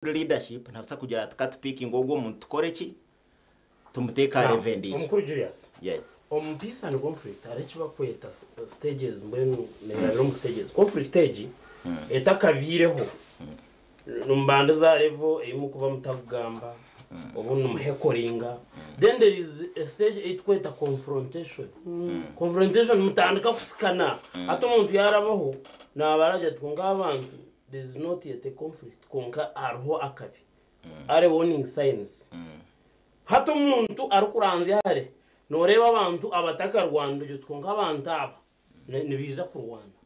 leadership ntabasa kugira ati picking ngo umuntu tukore ki tumuteka revendi umukuru Julius yes peace and conflict arechi bakweta stages mbenu no stages conflict stage etakabireho numbanda za level emu kuba mutagamba obuntu muhekoringa then there is a stage itkweta confrontation confrontation mutandika kusikana ato umuntu yarabaho nabaraje twunga abantu there is not yet a conflict konka arho akabi are warning signs hato umuntu arukuranze hare noreba abantu abataka Rwanda byo twunga abantu aba nibiza ku Rwanda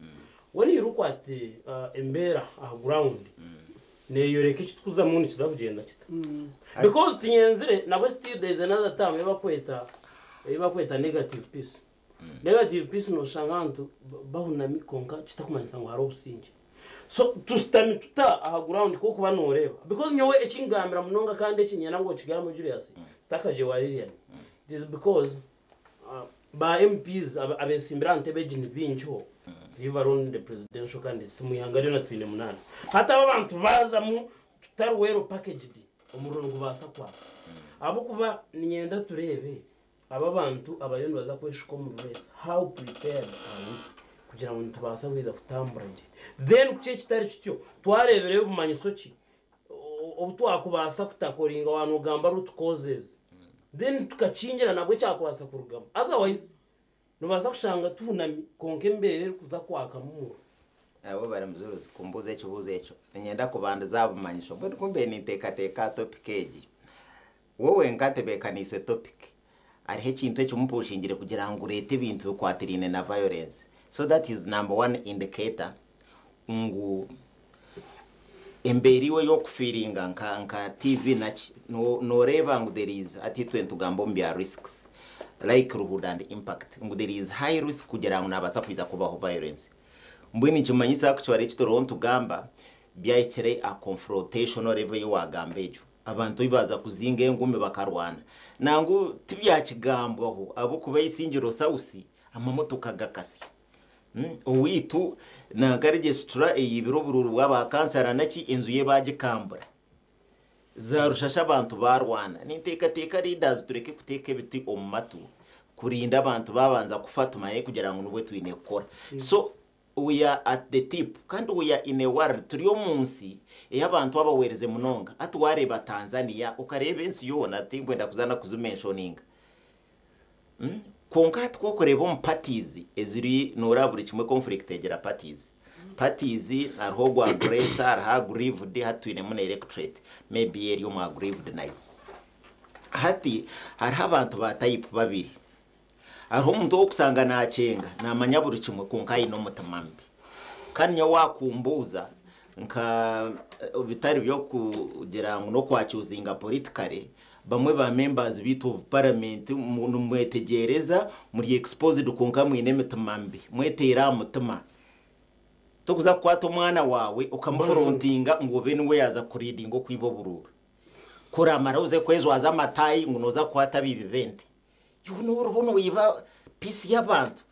woni rukwate embera ground neyoreke kitkuza muntu kizabugenda kita because tinyenzire nabo still there is another time ebakweta negative peace negative peace no shangantu bahunami konka kitakumanyisa ngo haro businge so tustami tuta ground ko kuba noreba because nyowe ekingambira munonga kandi ekinyana ngo kigamba Julius takaje waririan it is because ba MPs abesimbrante bejini bincho rivaron the presidential candidate simuyangari na 28 hata abantu baza mu tutarwero packaged umurongo basa kwa abo kuva ninyenda turebe aba bantu abayoni baza kweshuko mu race how prepared are we kugira ngo tubasa kwiza kutamburanje then kuce kitari cyo twarebere ubumanyiso ki obutwakubasa kutakoringa wanu gamba root causes then tukacingira nabwo cyakubasa kurugama otherwise nubaza kushanga tunami konke mbere kuza kwaka mu abo baramzuruzi kumbuze kibuze cyo nyenda kubanda zabumanyisho bwo kumbe ni teka topic eji wowe ngatebekanise topic ari he kintu cyo mpushingire kugira ngo urete ibintu bikwatirine na violence so that is number one indicator ngu emberiwe yo kufiringa nka TV nachi no reva ngu there is ati tugambo mbya risks likelihood and impact ngu there is high risk kugira ngo nabasa kwiza kubaho violence mbwini kimanyisa actually kitoro ntugamba byayikere a confrontational level yo wagambejo abantu bibaza kuzinga engume bakarwana nangu tibyakigambo aho abo kubayisingiro sausi amamotoka gakasi owitu na registra eyibirobururu waba kansara naki inzu ye bagikambura za rushasha abantu barwana niteka leaders tureke kuteka biti omatu kurinda abantu babanza kufata maye kugira ngo nubwe twine gukora so we are at the tip kandi we are in a world turiyo munsi y'abantu abawereze munonga atwareba Tanzania ukareba ensi yona tingwenda kuzana kuzumentioninga konka twokoreba mu parties eziri noraburi kimwe conflict egera parties arho gwa aggressor arha grieved hatwine mu electorate maybe eri mu grieved nayo hati arha abantu ba type babiri arho umuntu okusanga nacenga namanyaburi kimwe konka ino mutamambi kanya wakumbuza nka bitari byo kugira ngo no kwacyuzinga politically bamwe ba members bitu parliament umuntu mwetegereza muri exposed konka mwine mutamambi mwetera mutama tukuza kwata umwana wawe ukamufrontinga ngo benwe yaza kuridingo kwiboburura kora maruze kwezo aza matayi ngunoza kwata bibi 20 yuno wiba peace y'abantu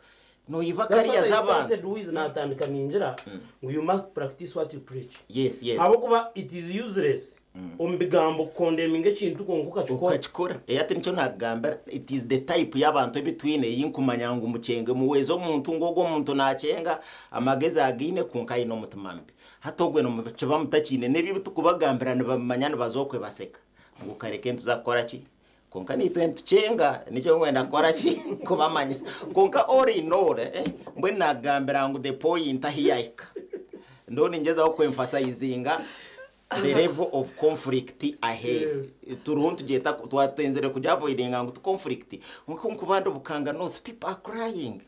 no yiba kariya z'abantu is not and kaninjira you must practice what you preach yes abo kuba it is useless ombigambo condemning ekintu konguka chikora yate nico nagamba it is the type y'abantu ebitwine yinkumanyanga umucenge muwezo umuntu ngogo umuntu nacenga amageza agine kunkayi no mutamambi hatogwe no mubice bamutakine nebi tukubagambirana bamanyana bazokwe baseka ngo kareke ntuzakora ki konka ni 20 cenga nico ngwenda kora ki kubamanyisa konka ori nore mbwe nagambira ngo the point ahiyika ndoni ngeza ko emphasizinga the level of conflict ahead turuntu jeta twatenzere kujya avoidinga ngo conflict nko bantu bukanga no people are crying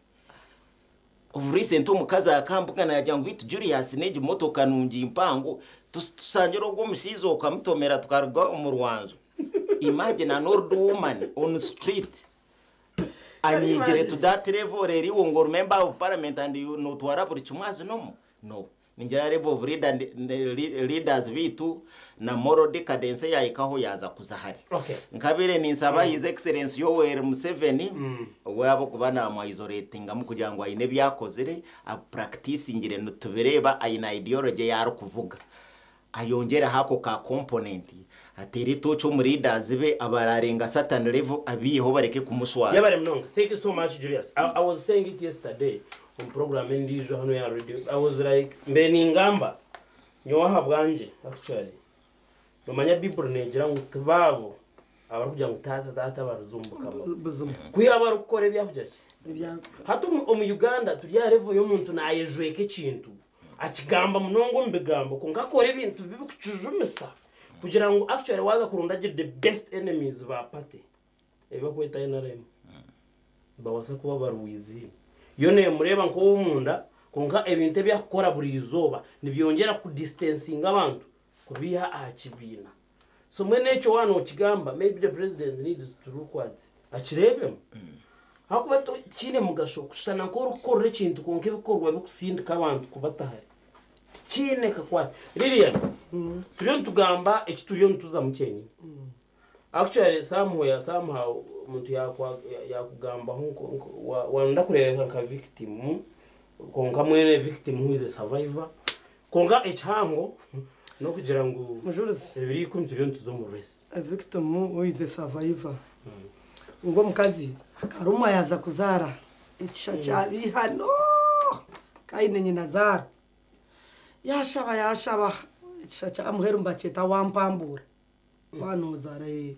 of recent umukaza akambuka na yajya ngo it Julius neje motoka nungi impango tusangero go musizo ukamutomera tukarwa umurwanzo imagine an old woman on the street anigere to that level eri ngo member of parliament and you know to araburi chumwazo no ninjira level of leaders bitu na moral decadence yayikaho yaza kuzahari nkabere ninsaba his excellence Yoweri Museveni wabo kubana mu isolating mu kugira ngo ayine byakozere a practice ngire no tubereba ayina ideology yaro kuvuga ayongera hako ka component ateri tocho muri leaders be abararenga certain level abiyeho bareke kumuswaza. Yabare mnongo. Thank you so much, Julius. I was saying it yesterday on program ndijo hano ya radio. I was like mbeni ngamba nyoha bwanje actually. Nomanya people negira ngutubabo abaruja ngutata barazumbuka mo. Kuya barukore byakujaki. Hatu mu Uganda turiya level yo muntu nayejweke kintu. Akigamba mnongo mbegambo ko ngakora ibintu bibukujumisa kugira ngo actually waza kurundagira the best enemies ba party bakweta NRM bawasa kuba baruwizi yone mureba nko umunda konka ebintu byakora buri izoba nibyongera ku distancing abantu kubiha akibina so mwene cyo wano kigamba maybe the president needs to look what akirebe hakuba kine mugasho kushana ko rukorre kintu konke bikorwa bikusindika abantu kubatahari kine kakwa Lilian turiyo tugamba ekituriyo ntuza mukenyi actually somehow muntu yakugamba wanda kureka ka victim konka mwene victim who is a survivor konka echango no kugira ngo ebiri ku turiyo ntuzo mu race a victim who is a survivor ngo mukazi akaruma yaza kuzara ikisha cyabi hano kaine nyina zara yashaba ikisha cyamuhera mbaceta wampambura wanozare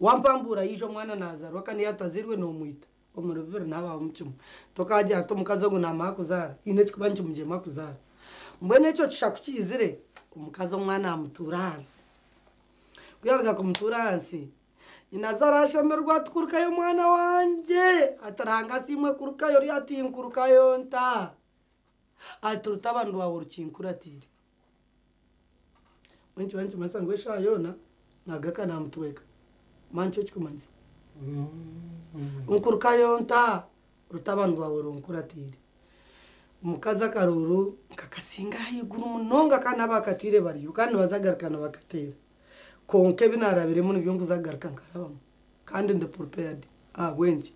wampambura yijo mwana nazara wakani yatazirwe no muita omurubira naba umucumu tokaje ato mukazo ngo namakuzara ine kikubanje muje makuzara mbone cyo kishakukizire umukazo mwana amuturansi kuyarga kumuturansi inazara ashamerwa tukurukayo mwana wanje ataranga simwe kurukayo ryati inkurukayo nta aturuta abantu wa urukinkuratire wenje masango eshayona nagaka namutweka mancho chikumanzi unkurukayo nta rutabantu wa urunkuratire mukaza karuru kakasinga higuru munonga kana bakatire bari kandi bazagarukana bakatira konke binarabire mu nibyo nguzagaruka nkarabamo kandi ndi prepared wenje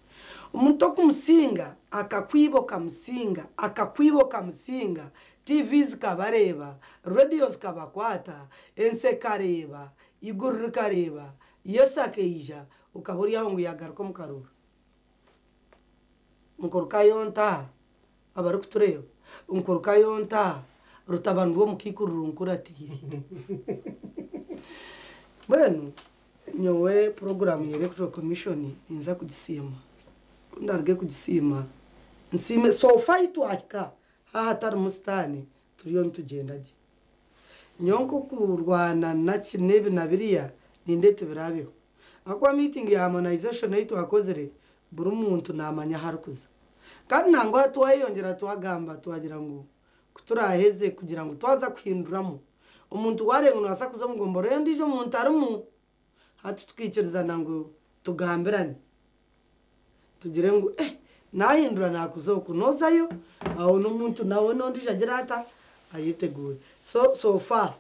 umuntu okumusinga akakwiboka musinga TVs kabareba radios kabakwata ense kareba iguru kareba yesakeija ukaburiya ngo yagaruka mu karuru mukoruka yonta abaru kutureba mukoruka yonta rutabandu mukikururu nkuratire bueno nyowe program electoral commission inza kugisima ndarge kugisima nsime so fight waka hatar mustani turiyo ntugendaje nyonko kurwana na kinebe nabiriya nindete birabeho akwa meeting ya harmonization nayo akozere buri muntu namanya harukuza kandi nango twayongera twagamba twagira ngo kuturaheze kugira ngo twaza kwinduramo umuntu warenga no asakuza mugombo rero ndijo muntu arumu hati twikirizana ngo tugambirane tugire ngo nahindura nakuzo kunozayo aho no muntu nawe no ndije agerata ayiteguye so far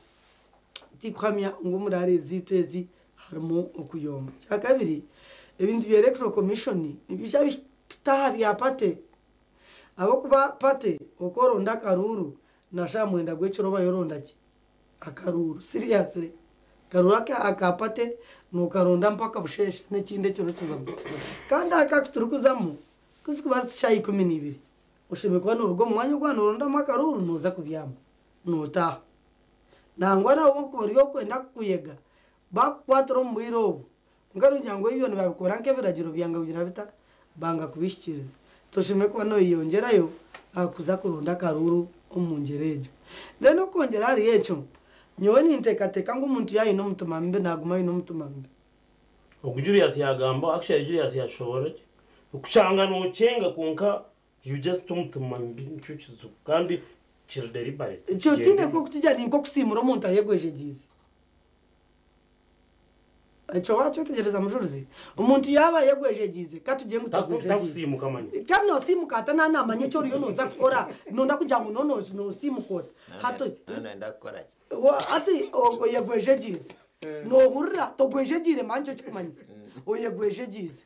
tikwamya ngo murare zitezi harimo okuyoma cyakabiri ibintu bya electoral commission nibisha bitahabi apate abo kuba pate okoronda karuru nashamwenda gweciro bayorondaki akaruru seriously karurake akapate nukaronda mpaka busheshe n'ikinde cyo rutuzamo kandi akakuturukuzamo kusikuba shayi 12 ushime kuba n'urugo mwanya ugwana uronda makaruru nuza kubyama nuta nangwa nawo ko kwenda kuyega bakwatro mwiro ngarujyango iyo nibabikora nke biragiro byanga kugira bita banga kubishikiriza toshime kuba no yongerayo akuza kuronda karuru omungerejo then okongera ari yecho nyoni ntekateka ngo umuntu yayi no mutumambe naguma ino mutumambe Julius yagamba actually Julius yashobora ukucanga no cenga kunka you just mutumambe ncucizo kandi kiri deliberate cyo tinde ko kutijya ninko kusimura umuntu ayegweje gize acho wacho tegereza mujuruzi umuntu yaba yegweje gize katugiye ngutagweje takusimuka manye kandi no simuka atana namanye cyo riyo noza gukora nonda kujya ngo no simukota hato ndakora ati oyegweje gize no hurra togweje gire mancho cyumanyize oyegweje gize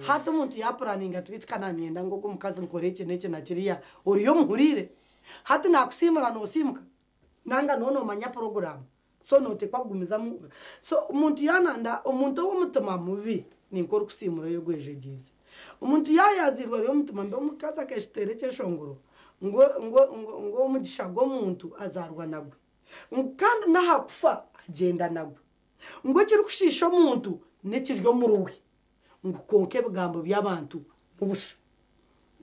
hato umuntu ya planning twitkana myenda ngo kumukazi nkoreke neke na kiriya oriyo muhurire hati nakusimura no simuka nanga nono manya program so note kwagumiza mu so umuntu yananda umuntu w'umutima mubi ni nkora kusimura yo gwejegize umuntu yayazirwa yo mutima mbe umukaza keshitere cyeshongoro ngo umugisha go muntu azarwa nagwe kandi nahakufa agenda nagwe ngo kiri kushisha muntu nekiryo muruwe ngo konke bigambo by'abantu ubusha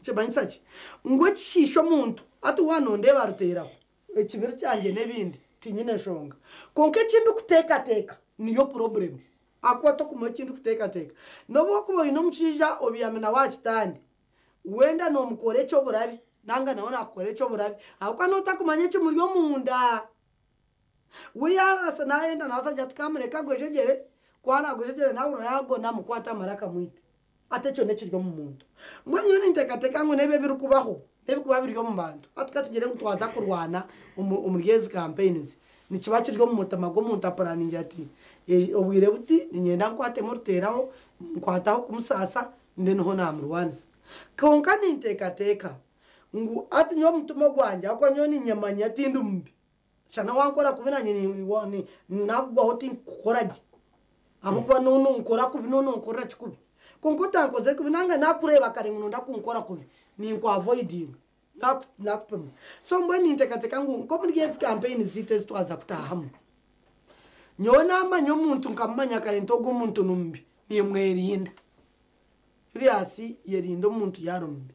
cyabanyisaki ngo kishisha muntu atu wanonde baruteraho ekibiri cyanjye nebindi tinyine shonga konke kindu kuteka niyo problem akwato kumwe kindu kuteka nobo kubo ino mchija obiyamena wachitandi wenda no mukore cyo burabi nanga naona akore cyo burabi akwa takumanye cyo muri yo munda wiya asanaenda nasaja tkamere kagwejegere kwana gwejegere na urayago namukwata maraka mwite atecho nekiryo mu muntu mwenye ni ntekateka ngo nebe birukubaho nebikuba biri yo mu bantu atka tugere ngo twaza kurwana umuriyezi campaigns ni kibakiryo mu mutama go muntu aparaninga ati obwire buti ninyenda nkwate muruteraho nkwataho kumusasa ndenoho namurwanza konka ni ntekateka ngo ati nyo mutumo gwanje akwa nyoni nyamanya tindu mbi chana wankora kubinanye ni woni nagwa hoti koraje abukwa nono nkora kubinono nkora chikubi konkuta nkoze kubinanga nakureba kare ngono ndakunkora kubi ni nko avoiding nakupema so mbwe ni ntekateka ngo ko muri yes campaign zite zitwaza kutahamu nyona amanyo muntu nkamanya kare ntogo muntu numbi ni mwerinda Riasi yerindo muntu yarumbi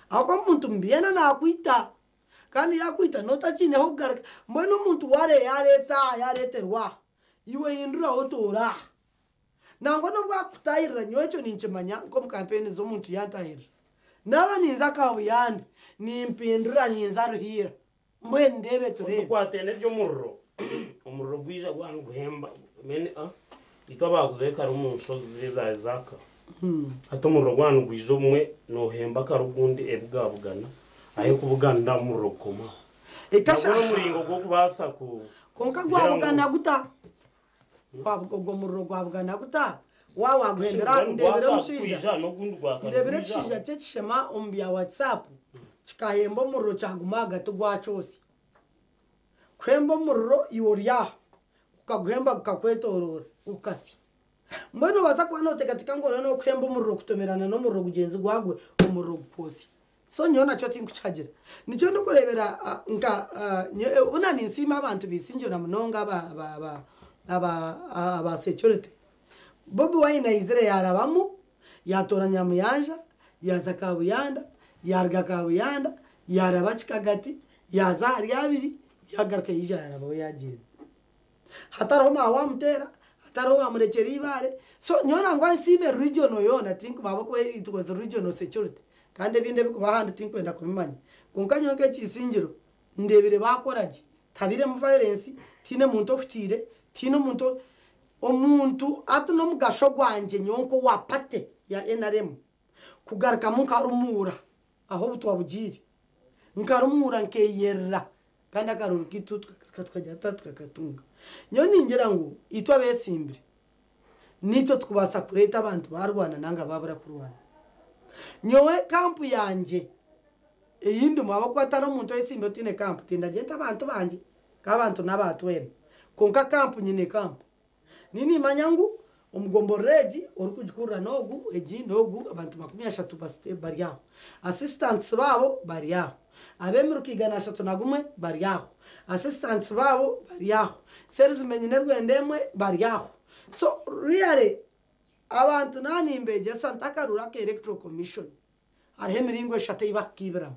ako muntu mbiyana nakwita kandi yakwita notachine ho garaka mbona umuntu ware yareterwa iwe yindura otora nango no bwakutayira nyocho ninchimanya ko mu campaign zo muntu yatayira naba ninza kabuyandi nimpindura ninza ruhira mwe ndebe turebe kwatene byo murro umurro gwija gwangu guhemba mene ikabaguze kari umuntu ziza zaka ato murro gwangu gwijo mwe no hemba karugundi ebwabugana ayo kubuganda murokoma ekasha muringo gwo kubasa ku konka gwabugana guta kwabugo murro gwabugana guta wawa guhembera ndebere mushija ndebere chija cyeshema umbiya WhatsApp chikahembo murro cyagumaga tugwa cyose kwembo murro iworya ukaguhemba ukakwetorora ukasi mbona baza kwa note katika ngoro no kwembo murro kutomerana no murro gugenzi gwagwe umurro guposi so nyona cyo tinkuchagira nico ndokurebera nka unani nsima abantu bisinjo na munonga aba security bobo wayina izere yarabamu yatoranya muyanja yaza kabuyanda yarga kabuyanda yarabachikagati yaza ari abiri yagarka yijara bo yagiye hataro ma wamtera hataro wa murekeri ibare so nyona ngwa nsime regional yona think babako it was regional security kandi binde bikubahandi tinkwenda kubimanya kunkanyoke kisingiro ndebire bakoraje tabire mu violence tine muntu ofutire tine muntu omuntu atuno mugasho gwanje nyonko wapate ya NRM kugaruka mukarumura aho butwabugiri nkarumura nkeyera kandi akarurukitu tukajata tukakatunga nyoni ngira ngo itwa besimbire nito tukubasa kureta abantu barwana nanga babura kurwana nyowe kampu yanje eyindi mabako atari umuntu wesimbe tine kampu tindagenda abantu banje kabantu nabatwene konka kampu nyine kampu nini manyangu umugombo reji orukujikura nogu eji nogu abantu 30 baste bariyaho assistants babo bariyaho abemirukiga 3 nagumwe bariyaho assistants babo bariyaho salesmen nerwendemwe bariyaho so really abantu nani imbeje Santa Rura ke electoral commission arihe miringo eshate ibakibira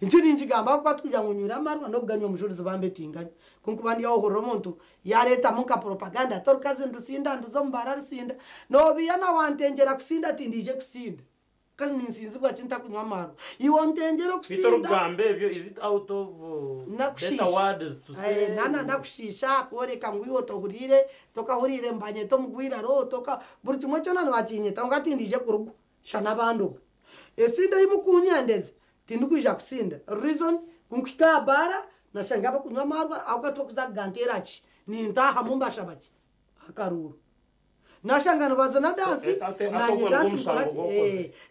injiri njigamba kwa tuja ngunyura marwa no ganyo mujurizo bambetinga kunkubandi yaho horomuntu yareta muka propaganda torkaze ndusinda nduzombara rusinda no biyana wantengera kusinda tindije kusinda kandi ninsinzi bwa cinta kunywa maro iwontengero kusinda Peter Gambe byo is it out of better words to say nana nakushisha koreka ngwiwo tohurire tokahurire mbanye to mugwira ro toka buri kimwe cyo nana watinye tanga tindije kurugo shana bando esinda imukunyandeze tindukwija kusinda reason kunkika bara nashangaba kunywa marwa akatokuza ganterachi ni ntaha mumbasha bachi akaruru nashangana bazana dansi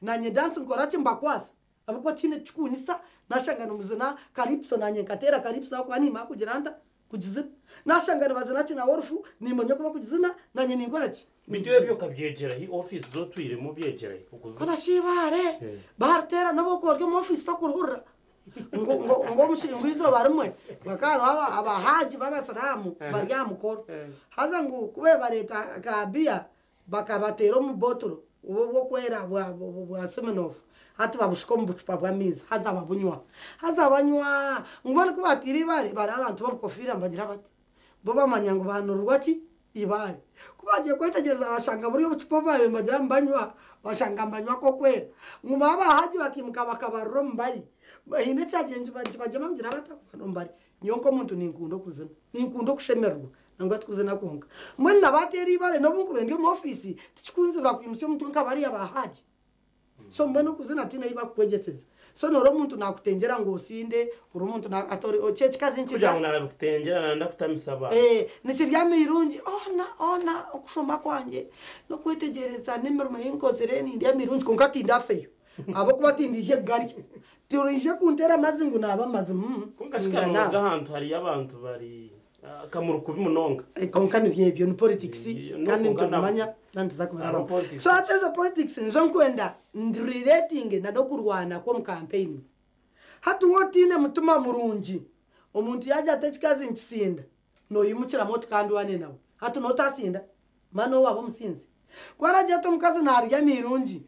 nanye dansi ngorachi mbakwasa abako tine chukunisa nashangana muzana calypso nanye katera calypso kwa nima kujiranda kugizina nashangana bazana kina worfu nimanya kuba kugizina nanye ningora ki bityo byo kabyegera hi office zo twiremo byegera ukuzina kana shibare bartera nabo ko ryo mu office to kurhura ngo mushingo izo barimwe bakaro abahaji babasalamu baryamukoro haza ngo kube bareta kabia bakabatera mu botoro ubo kwera bwa Semenov hati babushiko mu bucupa bwa miza haza banywa ngubone ko batiri bari abantu babukofira mbagira bati bo bamanya ngo banurwa ki ibari kubagiye kwitegereza abashanga muri bucupa babe mbagira mbanywa bashanga mbanywa ko kwera nguma abahaji bakimuka bakabarro mbari hine cyagenzi bajya mabwira batakwana mbari nyonko muntu ninkundo kuzina ninkundo kushemerwa nangwa tukuzina konka mwe nabateri bare no bungu benge mu office tikunzira kwimusyo muntu nkabari abahaji so mbona kuzina tina iba kwegeseza so noro muntu nakutengera ngo usinde uri muntu na atori oche chikazi nchi kugira ngo nakutengera ndakutamisaba nikiryame irungi ona okushomba kwanje no kwetegereza nimero mayinkozereni ndiya mirungi konkati ndafeyo abo kubatindije gari turije kuntera mazingu naba mazimu kunkashikana gahantu hari abantu bari kamuru kubimunonga konkani byebyo ni politics kandi ntumanya nandiza kumara so atezo politics nzo kwenda relating na dokurwana ko mu campaigns hatu wotine mutuma murungi omuntu yaje atechikazi nkisinda no yimukira moto kandi wane nawe hatu no tasinda mano wabo musinzi kwaraje to mukazi narya mirungi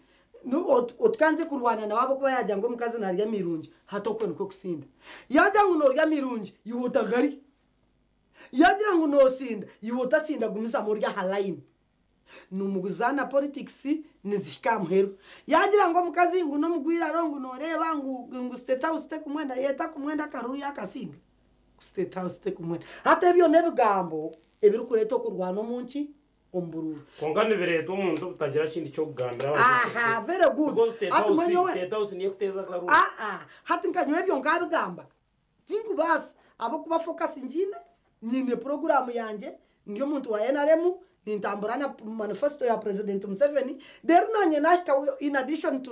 no otkanze kurwana na wabo kuba yaje ngo mukazi narya mirungi hato kwenu ko kusinda yaje ngo norya mirungi yuta gari yagira ngo nosinda yuta sinda gumisa murya halaini numuguzana politics nizikamuheru yagira ngo mukazi ngo no mugwira rongo noreba ngo state house te kumwenda yeta kumwenda karuya akasinga state house te kumwenda hata ebyo nebigambo ebiri kureto kurwana munchi ombururu kongane bireto umuntu utagira kindi cyo kugambira aha very good hatu mwenyewe state house niye kuteza karuya hati nkanywe ebyo ngabigamba tingu basi abo kuba focus njine nyine program yanje ndiyo muntu wa NRM nintamburana manifesto ya President Museveni dernanye nashika in addition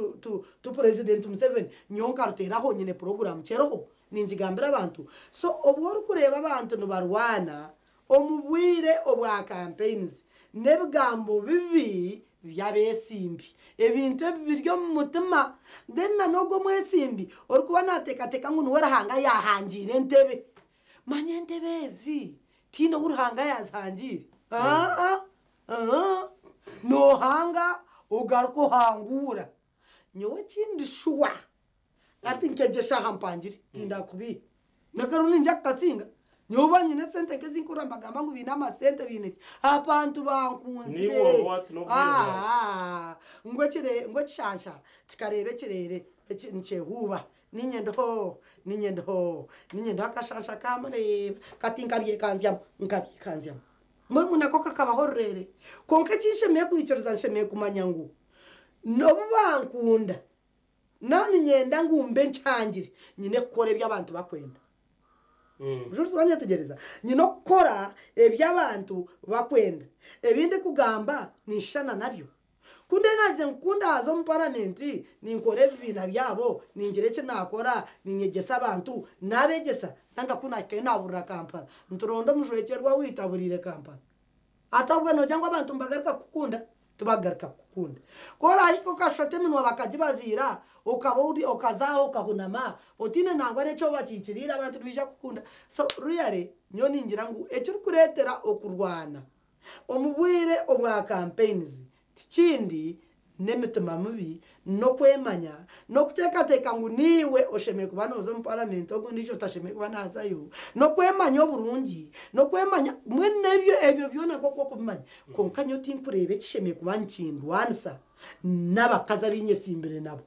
to President Museveni nyonka ruteraho nyine program cheroho ninjigambira abantu so obwo kureba abantu no barwana omubwire obwa campaigns nebigambo bibi byabesimbi ebintu biryo mu mutima denna nogo mwesimbi orikuba nateka ngo nuwera hanga yahangire entebe manye ntebezi tino urhanga yazangire no hanga ugarko hangura nyowe kindi shuwa ati nkejesha hampangiri tinda kubi nakaruni njakasinga nyoba nyine sente nkezinkura mbagamba ngo bina amasente bineki abantu bankunzire ngo kishansha kikarebe kirere nchehuba ninyendo akashansha kamare katinkabiye kanzyam mwe munakoka kabahorere konke kinshemeye kwicoreza nshemeye kumanyangu no bankunda nani nyenda ngumbe nchangire nyine kore by'abantu bakwenda Juru wanyategereza nyino kora eby'abantu bakwenda ebindi kugamba nishana nabyo kunde naze nkunda azo mu parliament ninkore bibina byabo ningereke nakora ninyegesa abantu nabegesa nanga kuna kenabura Kampala nturonda mujwekerwa witaburire Kampala atabwe no jangwa abantu mbagarika kukunda tubagarika kukunda kora hiko kashote mino bakajibazira ukabudi okazaho ukahunama otine nangwa neco bakikirira abantu bija kukunda so really nyoni ngira ngo ecyo kuretera okurwana omubwire obwa campaigns kindi nemitima mubi no kwemanya no kutekateka ngo niwe oshemeye kubanozo mu parliament ogo nico tashemeye kubanaza yo no kwemanya oburungi no kwemanya mwene ebyo byona koko kumanya konkanyo timpurebe kishemeye kubankindwansa nabakaza binyesimbere nabo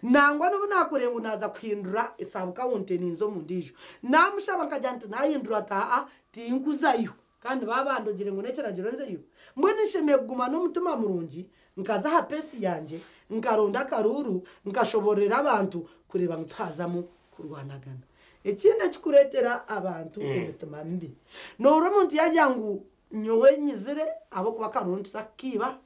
nangwa no nakurengu naza kwindura isabuka wonte ninzo mundijo namushaba nkajyanta nayindura taa tinkuzayo kandi babandogire ngo nekeragiro nzeyo mbone nshemeye kuguma no mutima murungi nkaza ha pesi yanje nkaronda karuru nkashoborera abantu kureba mutazamo kurwanagana ekinde kikuretera abantu emitima mbi noro muntu yajyangu nyowe nyizire abo kuba karuru tutakiba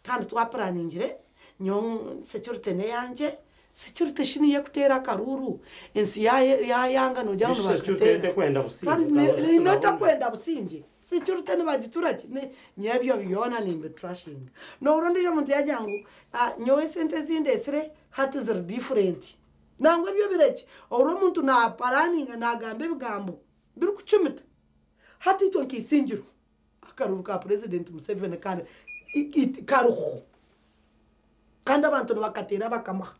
kandi twaplaningire nyo security ne yanje security shini ye kutera karuru ensi ya yanga no jano security kwenda businge inota kwenda businge security ne bagitura kine nyebyo byona nimbe trashing no urundi yo muntu yajangu nyowe sente zinde sire hati zir different nangwe byo bireki oro muntu na planning na gambe bigambo biri kucumita hati to nkisinjiro akaruru ka president Museveni kana karuho kandi abantu bakatera bakama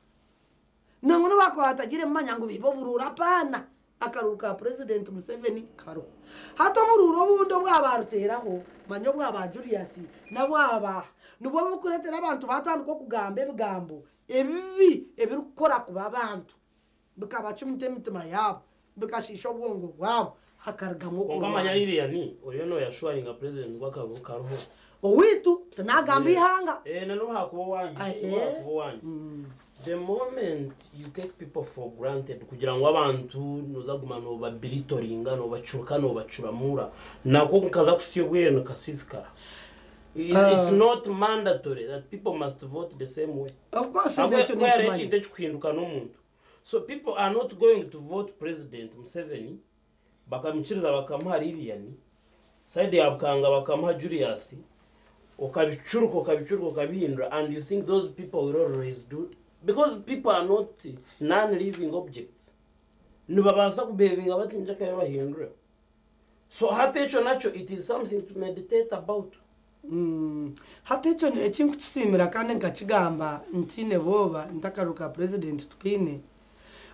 nango bako atagire manyango bibo burura pana akaruru ka president Museveni karuho hato bururo bundo bwabaruteraho manyo bwaba Julius nabo aba nubo bukuretera abantu batanduko kugambe bigambo ebibi ebiri gukora ku babantu bikabacumite mitima yabo bikashisha ubwongo bwabo hakargamo ko amanyaririya ni oyo no yashwaringa president gwakavuka roho owitu tanagambi hanga nano hakubo wanyu the moment you take people for granted kugira ngo abantu nuzaguma no babilitoringa no bacuruka no bacuramura nako kaza kusiyobwe no kasisikara. It's not mandatory that people must vote the same way. Of course, so people are not going to vote President Museveni. Bakamchiriza bakamuha Lilian. Side yabkanga bakamuha Julius. Okabichuruko kabihindura, and you think those people will always do, because people are not non-living objects. Nubabasa kubevinga batinjaka yabahindura. So hatecho nacho, it is something to meditate about. Hatecho echingu chisimira kandi nkachigamba ntine boba ntakaruka president tukine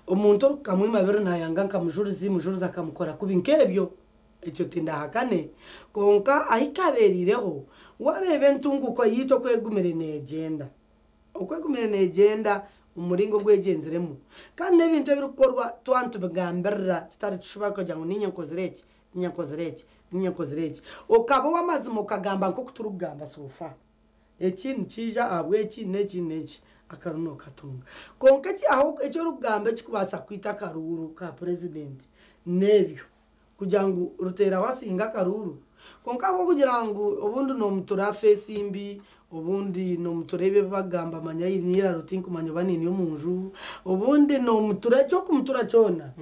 umuntu rukamwima bero nayanga nkamujuriza akamukora kubinkebyo echo tinda hakane konka ahikaberireho warebe ntunguko yito kwegumire negenda okwegumire negenda umuringo gwegenzeremo kandi nebintu birukorwa twantu bigamberra kitari tushubaka jangu ninyakozereki okaba wamazimo ukagamba nko kuturugamba sofa ekintu kija abwe neki akaruno katunga konka ki aho echo rugamba kikubasa kwita karuru ka president nebyo kujangu rutera wasinga karuru konka abo kugira ngo ubundi no mutura face imbi ubundi no muturebe bagamba manyayiri nira rutinku manyo banini yo munju ubundi no mutura cyo kumutura cyona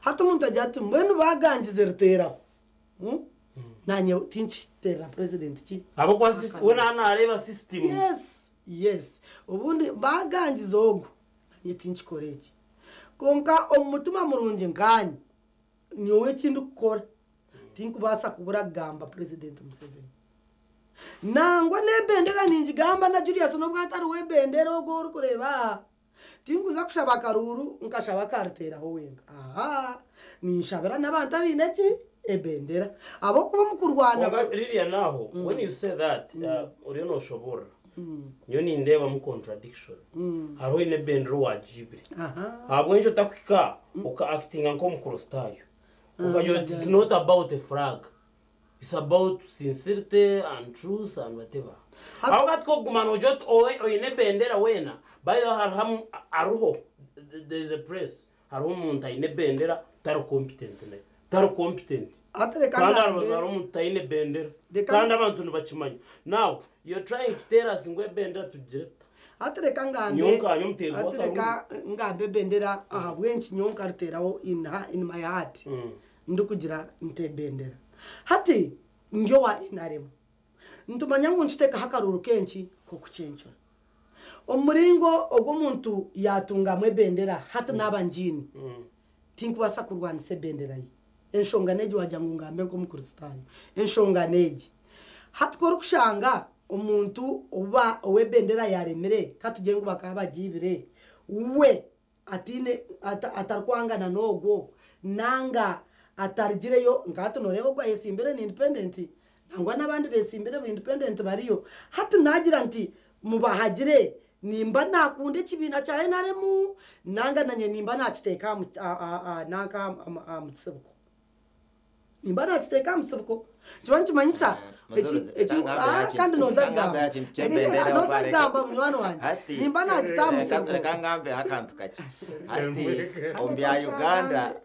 hato umuntu ajyati mbene bagangize rutera nanye tinchi tera president ki abo kwa wona nareba system yes ubundi bagangize ogo nanye tinchi koreki konka omutuma murunje nganye nyowe kindu kukora tinku basa kubura gamba president Museveni nangwa nebendera ninjigamba na Julius no bwatari webendera ogo uri kureba tinku za kushaba karuru nkashaba kartera ho wenga nishabera nabantu abineki ebendera abo kuba mukurwana really naho when you say that uri no shobora nyo ni ndeba mu contradiction haro ine bendera wajibire abo njo takwika uka acting nko mukrostayo it's not about a flag, it's about sincerity and truth and whatever. How got Kogumano jot or in a bendera wena by the Harham Aruho, there's a press Harumunta in a bendera taro competent. After the Kanda in a bender, the Kandaman to Bachimani. Now you're trying to tell us in web bender to jet. After the Kanga Ngabe bendera, wench nyonka terao in my heart. Ndukugira nte bendera hati ngyowa inaremo ntumanyangu ntuteka hakaruru kenshi ko kucencho omuringo ogo muntu yatunga mwe bendera hata nabanjini tinku basa kurwanise bendera yi enshonga neji wajangu ngambe ko mukristani enshonga neji hati ko rukushanga omuntu oba owe bendera yaremere katugengu bakabagibire we atine atarkwanga na nogo nanga atarigireyo ngato noreba kwa yesimbere ni independent nangwa nabandi besimbere bu independent bariyo hati nagira nti mubahagire nimba nakunde kibina cyaye naremu nanga nanye nimba nakiteka naka mutsebuko nimba nakiteka mutsebuko kibanki manyisa kandi nozagamba nozagamba mwana wanjye nimba nakitamuseko kangambe hakantu kake ati ombya Uganda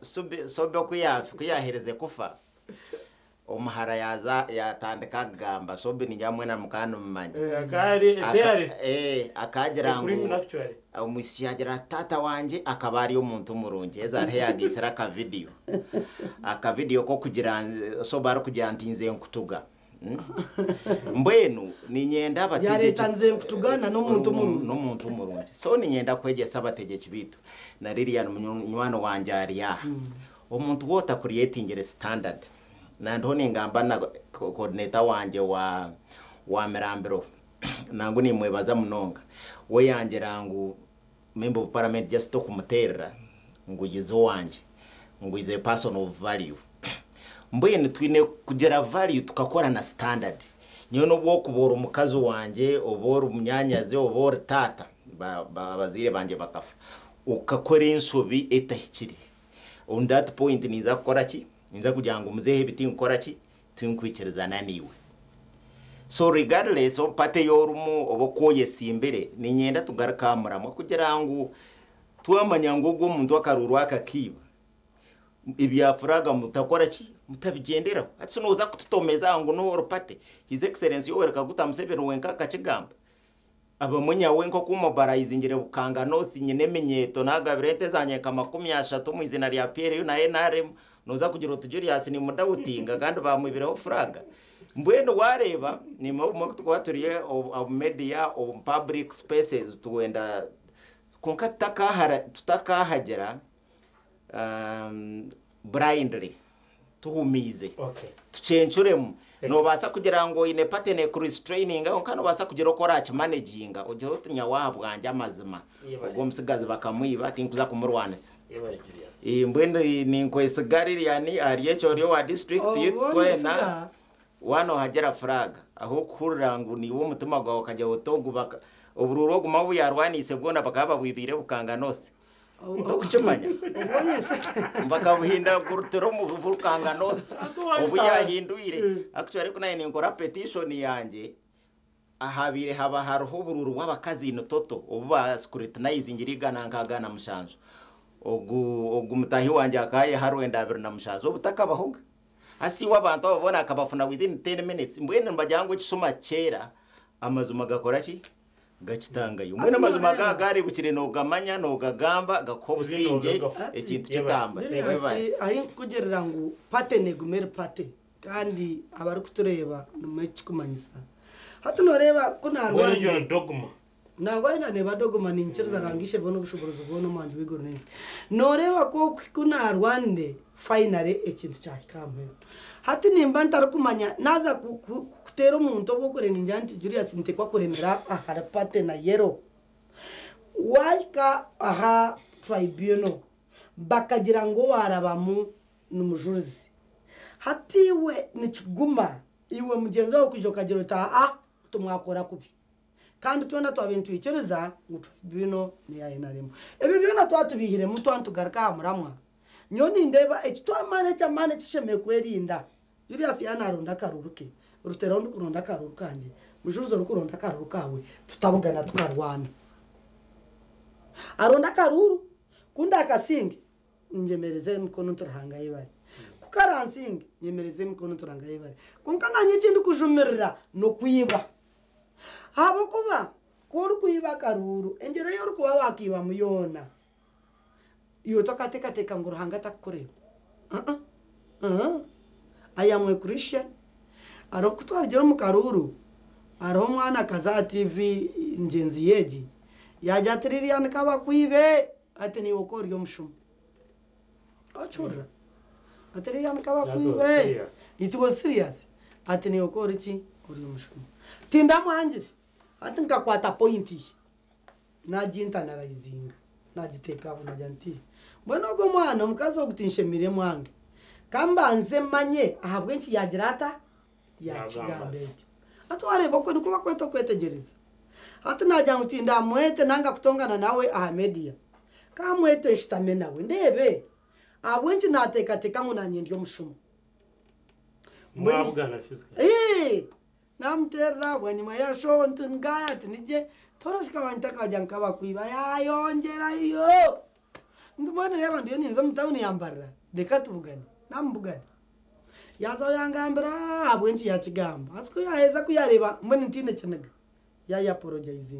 sobe kuyahereze kufa omuhara yaza yatandika kugamba so bini nyamwe na mukano mmanya akari theorist akagira ngo omusi yagira tata wanje akabari omuntu murungi ezare yagisira ka video ko kugira so baro kugira ntinze nkutuga mbwenu ninyenda bategeke yaretanze nkutugana n'umuntu murungi so ninyenda kwegesa bategeke bitu na Lilian munywano wanje ariya omuntu wota creating standard na ndoni ngamba na coordinator wanje wa Mirambiro nangu ni mwebaza munonga we yanje rangu member of parliament just to kumuterera ngugizo wanje nguize person of value mbwene twine kugera value tukakora na standard niyo no bwo kubora umukazi wanje obora umunyanyaze obora tata bazire banje bakafa ukakora insobi etahikiri on that point niza gukora ki niza kugira ngo muzehe biti nkora ki twinkwikiriza niwe so regardless of pate yorumu obokoye simbere ni nyenda tugaraka muramwa kugira ngo twamanya ngo gwo muntu akaruru akakiba ibyafuraga mutakora ki mutabigendera ati noza kututomeza ngo no orpate his excellence yo wereka gutamusebero wenka kachigamba abamunya wenko kumobara izingire bukanga north nyine menyeto nagabirete zanye kama 13 mu izina rya Pierre yo na NRM noza kugira utujurias ni mudawutinga kandi bamwibiraho furaga mbweno wareba ni mu twaturiye of media of public spaces tuwenda kunkata tutakahagera blindly tuhumize tucencuremu no basa kugira ngo ine patene restraining onkano basa kugira okora ach managing ujye utinya wabwanje amazima ubwo musigazi bakamwiba tinkuza kumurwanisa mbwende ni nkwesigariri yani ariyecho wa district twena wano hagera flag aho kurangu ni wo mutima gwawe kajya utogubaka ubururo gumabu yarwanise bwona bakaba bwibire bukanga north Ndokuchimanya bakabuhinda kurutero mu bukanga north ubu yahinduire actually kuna ni ngora petition yanje ahabire haba haruho ubururu w'abakazi no toto ubu ba scrutinize ngirigana nkagana mushanzo ogu mutahi wanje akaye harwenda 2 na mushanzo ubutakabahoga asi wabantu babona akabafuna within 10 minutes mbwene mbajyango kisoma kera amazuma gakora ki gachitanga yo mwene amazuma gagari bukire no gamanya no gagamba gakobusinge ekintu kitamba ayi kugerera ngo patene gumere pate kandi abari kutureba numeki kumanyisa hatu noreba kunarwa wene dogma nagwa ina ne badogma ni nchiriza rangishe bono bushobozi bono manje wigornense noreba ko kunarwande finally ekintu cyakikamwe hati nimba ntari kumanya naza kutera umuntu obukurenga njanti Julius ntekwa kuremera ahara pate na yero waka aha tribunal bakagira ngo warabamu numujuzi hatiwe nikiguma iwe mugenzi wo kujoka giro ta tumwakora kubi kandi tubona twabintu ikereza ngo tribunal ni yayenaremo ebe byona twatubihire mu twantugaraka muramwa nyoni ndeba ekitwamane cyamane tusheme kwerinda Julius yanaronda karuruke urutero ndukuronda karuru kanje mujuzo rukuronda karuru kawe tutabugana tukarwana aronda karuru kunda akasinge njemereze mikono turahangaye bari kukaransinge nyemereze mikono turangaye bari kunkana nyikindi kujumirira no kuyiba habo kuba kuri kuyiba karuru engere yo rukuba wakiba muyona iyo tokateka ngo ruhanga takureba I am a Christian arokutwarigero mu karuru aro mwana kaza TV ngenzi yeji yaja Lilian kaba kwibe ati ni ukora yo mushumo achura ati Lilian kaba kwibe it was serious ati ni ukora iki uri mushumo tinda mwanjiri ati ngakwata point najintanarizing najiteka unajanti bwana go mwana mukazi wo gutinshemire mwange kamba nze manye ahabwe nki yagirata yakigambe atware boko niko bakweto kwetegereza ati najya ngutinda mwete nanga kutongana nawe Ahmedia kamwete shitame nawe ndebe ahabwe nki nateka ngo nanye ndyo mushumo mwabugana physical namterra bwanyuma ya show ntungaya ati nije toroshika wantaka janka bakwiba yayongera yo ndumwana yaba ndiyo ninza mutawuni yambarra dekatubugana nambugana yaza yangambira abwenji ya kigamba atiko yaheza kuyareba mbone ntine kinaga ya apologize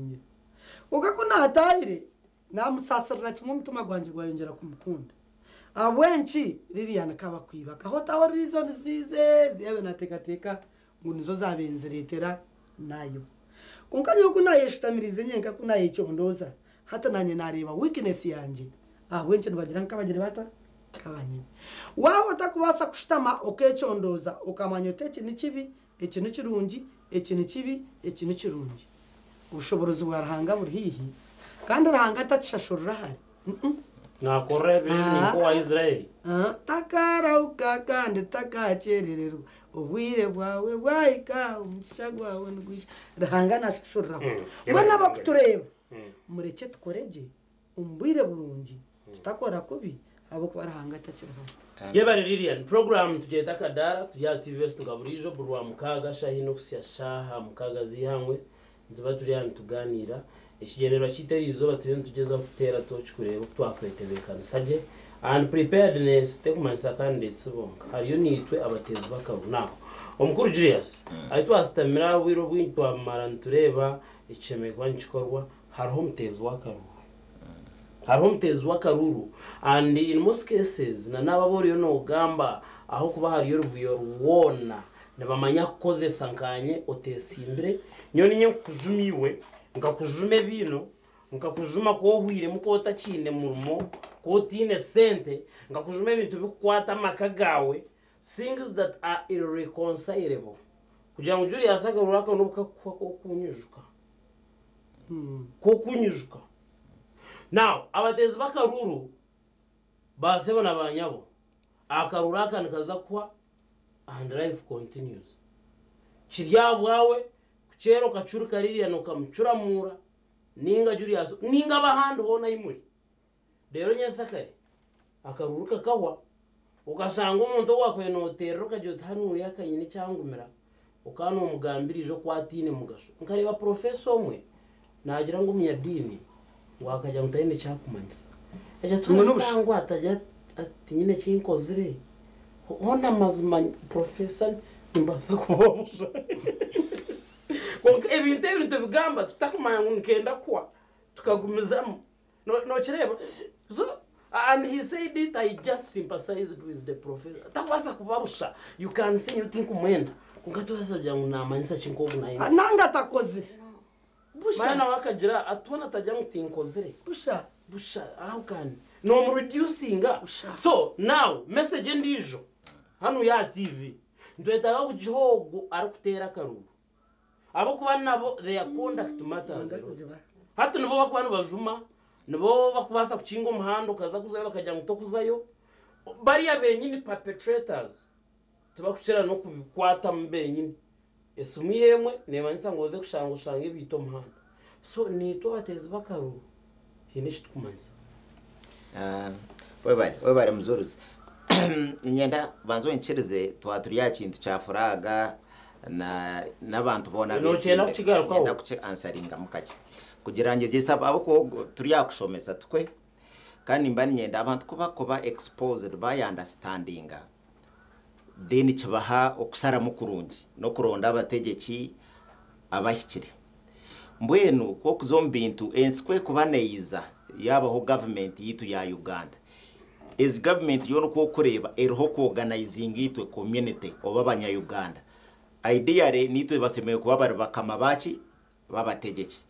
ukakuna atayire namusasirira kimwe mutuma gwanje gwayongera kumukunda abwenji Lilian kaba kwiba kahota wa reason zize ziyabe natekateka ngo nizo zabenziretera nayo kunkanyo kuna yeshitamirize nyenka kuna yichondoza hata nanye nareba weakness yanje abwenji bagira nkabagire bata kabanye wawe takubasa kushitama okechondoza ukamanyote ni kibi ikintu kirungi ikintu kibi ikintu kirungi ubushoborozi bwarahanga buri hihi kandi arahanga atacishashurira hari nakore biniko wa Israeli takarauka kandi takachererero ubwire bwawe bwayika umugisha gwawe ndwisha rahanga nashashurira bana bakutureba mureke tukoreje umbwire burungi tutakora kubi abo kubarahanga ataciraho yebare Lilian program tugenda kadara tujya TVS tugaburijo burwa mukaga shahino kusya shaha mukaga zihamwe ntuba turi hano tuganira ikigenero cy'iterizo batuyene tugeza gutera toci kureba twakwetebekana saje and preparedness tekumanisa kandi sibonga hariyo nitwe abatezi bakabuna omukuru Julius aitwa stamina wiro bwintwa marantureba icemekwa nchikorwa hariho mutezi w'akaruru and in most cases na nababoriyo no gamba aho kuba hariyo ruvuyo ruwona nabamanya koze sankanye otesimbire nyoni nye kujumiwe nkakujume bino nkakujuma ko hwire mukota kine murumo ko tine sente nkakujume bintu bikwata makagawe things that are irreconcilable kugira ngo juri yasaga ruraka nubuka ko kunyujuka now abatezi bakaruru basebo nabanyabo akaruraka nikaza kwa and life continues chiryabwawe kuchero kachuruka Lilian ukamchuramura ninga Julius ninga bahandi hona imuri rero nyesakare akaruruka kawa ukasanga umuntu wakwenotera ukajyota hanu yakanyine cyangumira ukano umugambirijo kwatine mugasho nkareba professor omwe nagira ngo umunyadini wakajya mutayine cyakumanya eje tumwe atajya ati nyine kinkozire hona mazima professor nimbasa kubabusha konke ibintu bigamba tutakumanya ngo nkenda kwa tukagumizamo no kireba so and he said it I just sympathized with the prophet takwasa kubabusha you can see you think umwenda kunkatoza bya ngo namanyisa chinkobu nayo nanga takoze busha mana wakagira atubona tajya mutinkozere busha how can no mu reducing so now message ndijo hano ya TV ndwetaga kujihogo arukutera karuru abo kuba nabo their conduct matters hata nibo bakubana bajuma nibo bakubasa kucinga umuhanda ukaza kuzayo bakajya mutokuzayo bariya benyine perpetrators tubakucira no kubikwata mbenyine esumiyemwe nemanisa ngoze kushanga ibito muhanda so nito batezi bakaru hineshi tukumanisa webare muzoruzi nyenda banzo nchirize twaturiya kintu cyafuraga n'abantu bona bese nyenda kuce answeringa mukake kugira ngo gisaba abo turiya kushomesa twe kandi mbani nyenda abantu kuba exposed by understanding then kibaha okusara mukurungi no kuronda abategeki abahikire mbwenu ko kuzombintu ensikwe kubaneiza yabaho government yitu ya Uganda is government yono ko kureba eriho ko organizing itwe community obabanya Uganda ideally nitwe basemeye kuba bari bakama baki babategeki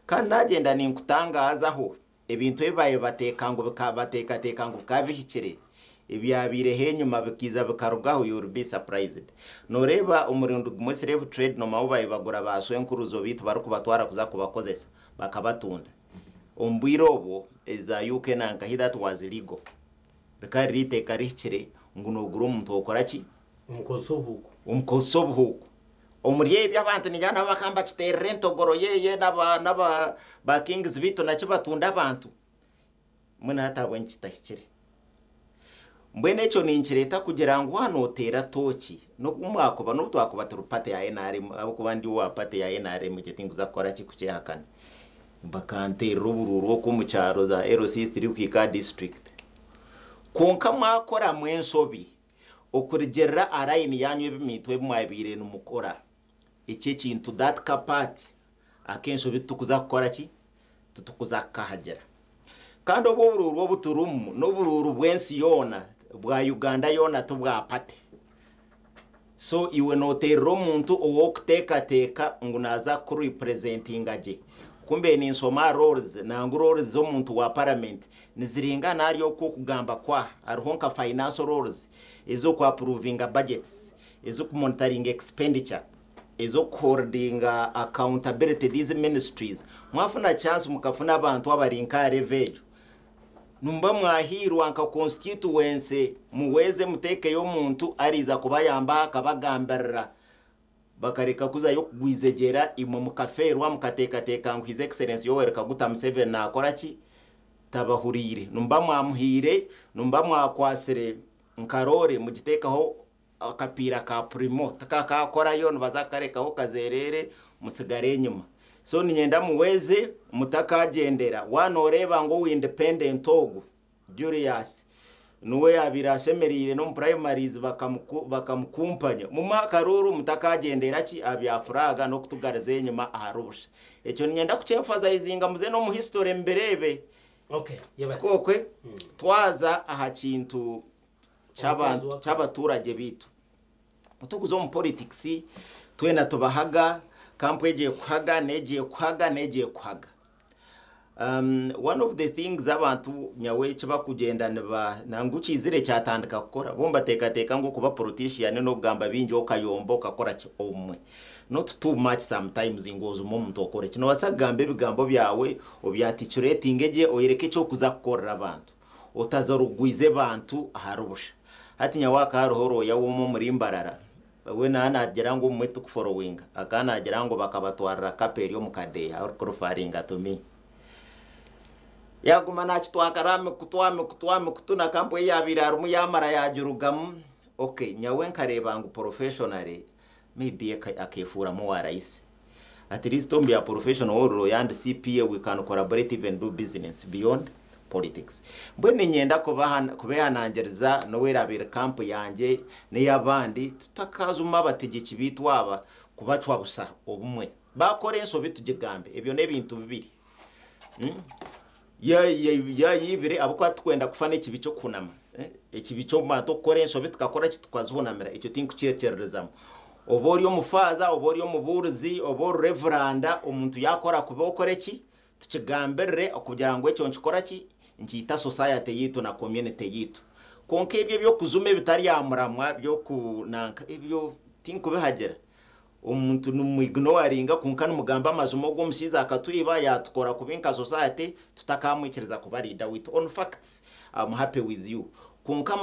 kandi nagenda ninkutangazaho ebintu bibaye batekango bikabateka kabihikire ibyabire henyuma bikiza bikarugaho you will be surprised noreba umurundo gumwe slave trade no mawubaye bagura baswe nkuruzo bitu barukubatwara kuza kubakozesa bakabatunda ombwirobo eza UK nanka that was illegal bikari riteka rikire ngunogura umuntu okora ki umukosobuko omuriye abantu nijana bakamba kiterento goro yeye naba ba kings bito nacho batunda abantu muna hatabwe nkitahikire mbwene cyo ninkireta kugira ngo hano tera toki no kumwakoba no twakoba turupate ya NRM abo kubandi wa pate ya NRM gitinguza kora kikuce hakane bakante rubururo ko mu cyaro za LC3 kwika district konka mwakora mwensobi okurigera arayini yanyu ebimitwe mwabire numukora iki kintu that kapati akensho bitukuza gukora ki tutukuza kahagera kandi obururu obuturumu n'obururu bwensi yona bwa Uganda yona tubwa pate so iwe noterero muntu owo kutekateka ngunaza ku representing aje kumbe ni nsoma roles na roles zo muntu wa parliament niziringana ariyo ko kugamba kwa ariho nka financial roles ezo ku approving budgets ezo ku monitoring expenditure ezo holding accountability these ministries mwafuna chance mukafuna abantu abarinka revenue numba mwahirwa nka constituency muweze muteke yo muntu ariza kubayamba akabagambarira bakareka kuza yo kugwizegera imo mukaferwa mukateka ngo his excellence yo wereka guta M7 nakora ki tabahurire numba mwamuhire numba mwakwasire nkarore mugitekaho akapira ka primo takakakora yo bazakarekaho kazerere musigare nyuma so ninyenda muweze mutakagendera wanoreba ngo independent ogu Julius nuwe yabirashemerire no primaries bakamukumpanya mu makaruru mutakagendera ki abyafuraga no kutugarize nyuma aharusha echo ninyenda kuchemphasizinga muze no mu history mberebe okay yeba twokwe twaza aha kintu cy'abaturage bitu mutukuzo mu politics twena tubahaga kampo egiye kuhaga negiye kuhaga one of the things abantu nyawe kiba kugendana nangukizire cyatandika gukora bomba teka ngo kuba politician no kugamba bingi okayombo kakora ki omwe not too much sometimes ingozo umuntu okore kino wasagambe bigambo byawe obyatiturating eje oyereke cyo kuza gukora abantu utazorugwize bantu aharubusha hati nyawaka harohoro yawo muri mbarara we nagera ngo umwe tukufollowing akanagera ngo bakabatwarira kaperi yo mukadeya arukurufaringa to me yaguma nakitwakarame kutwame kutuna kampo yabira rumu yamara yajurugamu okay nyawe nkareba ngo professionally maybe akefura mu warais at least tombi a professional or and CPA we can collaborate and do business beyond politics mbone nyenda kubehanangeriza no werabira kampo yanje ne yabandi tutakazuma bategeki bitwaba kubacwa busa obumwe bakorenso bitugigambe ebyo nebintu bibiri ya yibire abukwa twenda kufana ikibico kunama ikibico mato korenso bitukakora kitukazunamira icyo tinku cyecerezamo obori yo mufaza obori yo muburuzi obori reveranda umuntu yakora kubokore ki tukigamberere okugira ngo ecyo nkikora ki nkita society yitu na community yitu konke ibyo byo kuzume bitari yamuramwa byo kunanka ibyo tinku bihagera umuntu numwignoringa kunkana mugamba amazumo go mushiza akatwiba yatukora kubinka society tutakamwikiriza kubarida with on facts. I'm happy with you kunka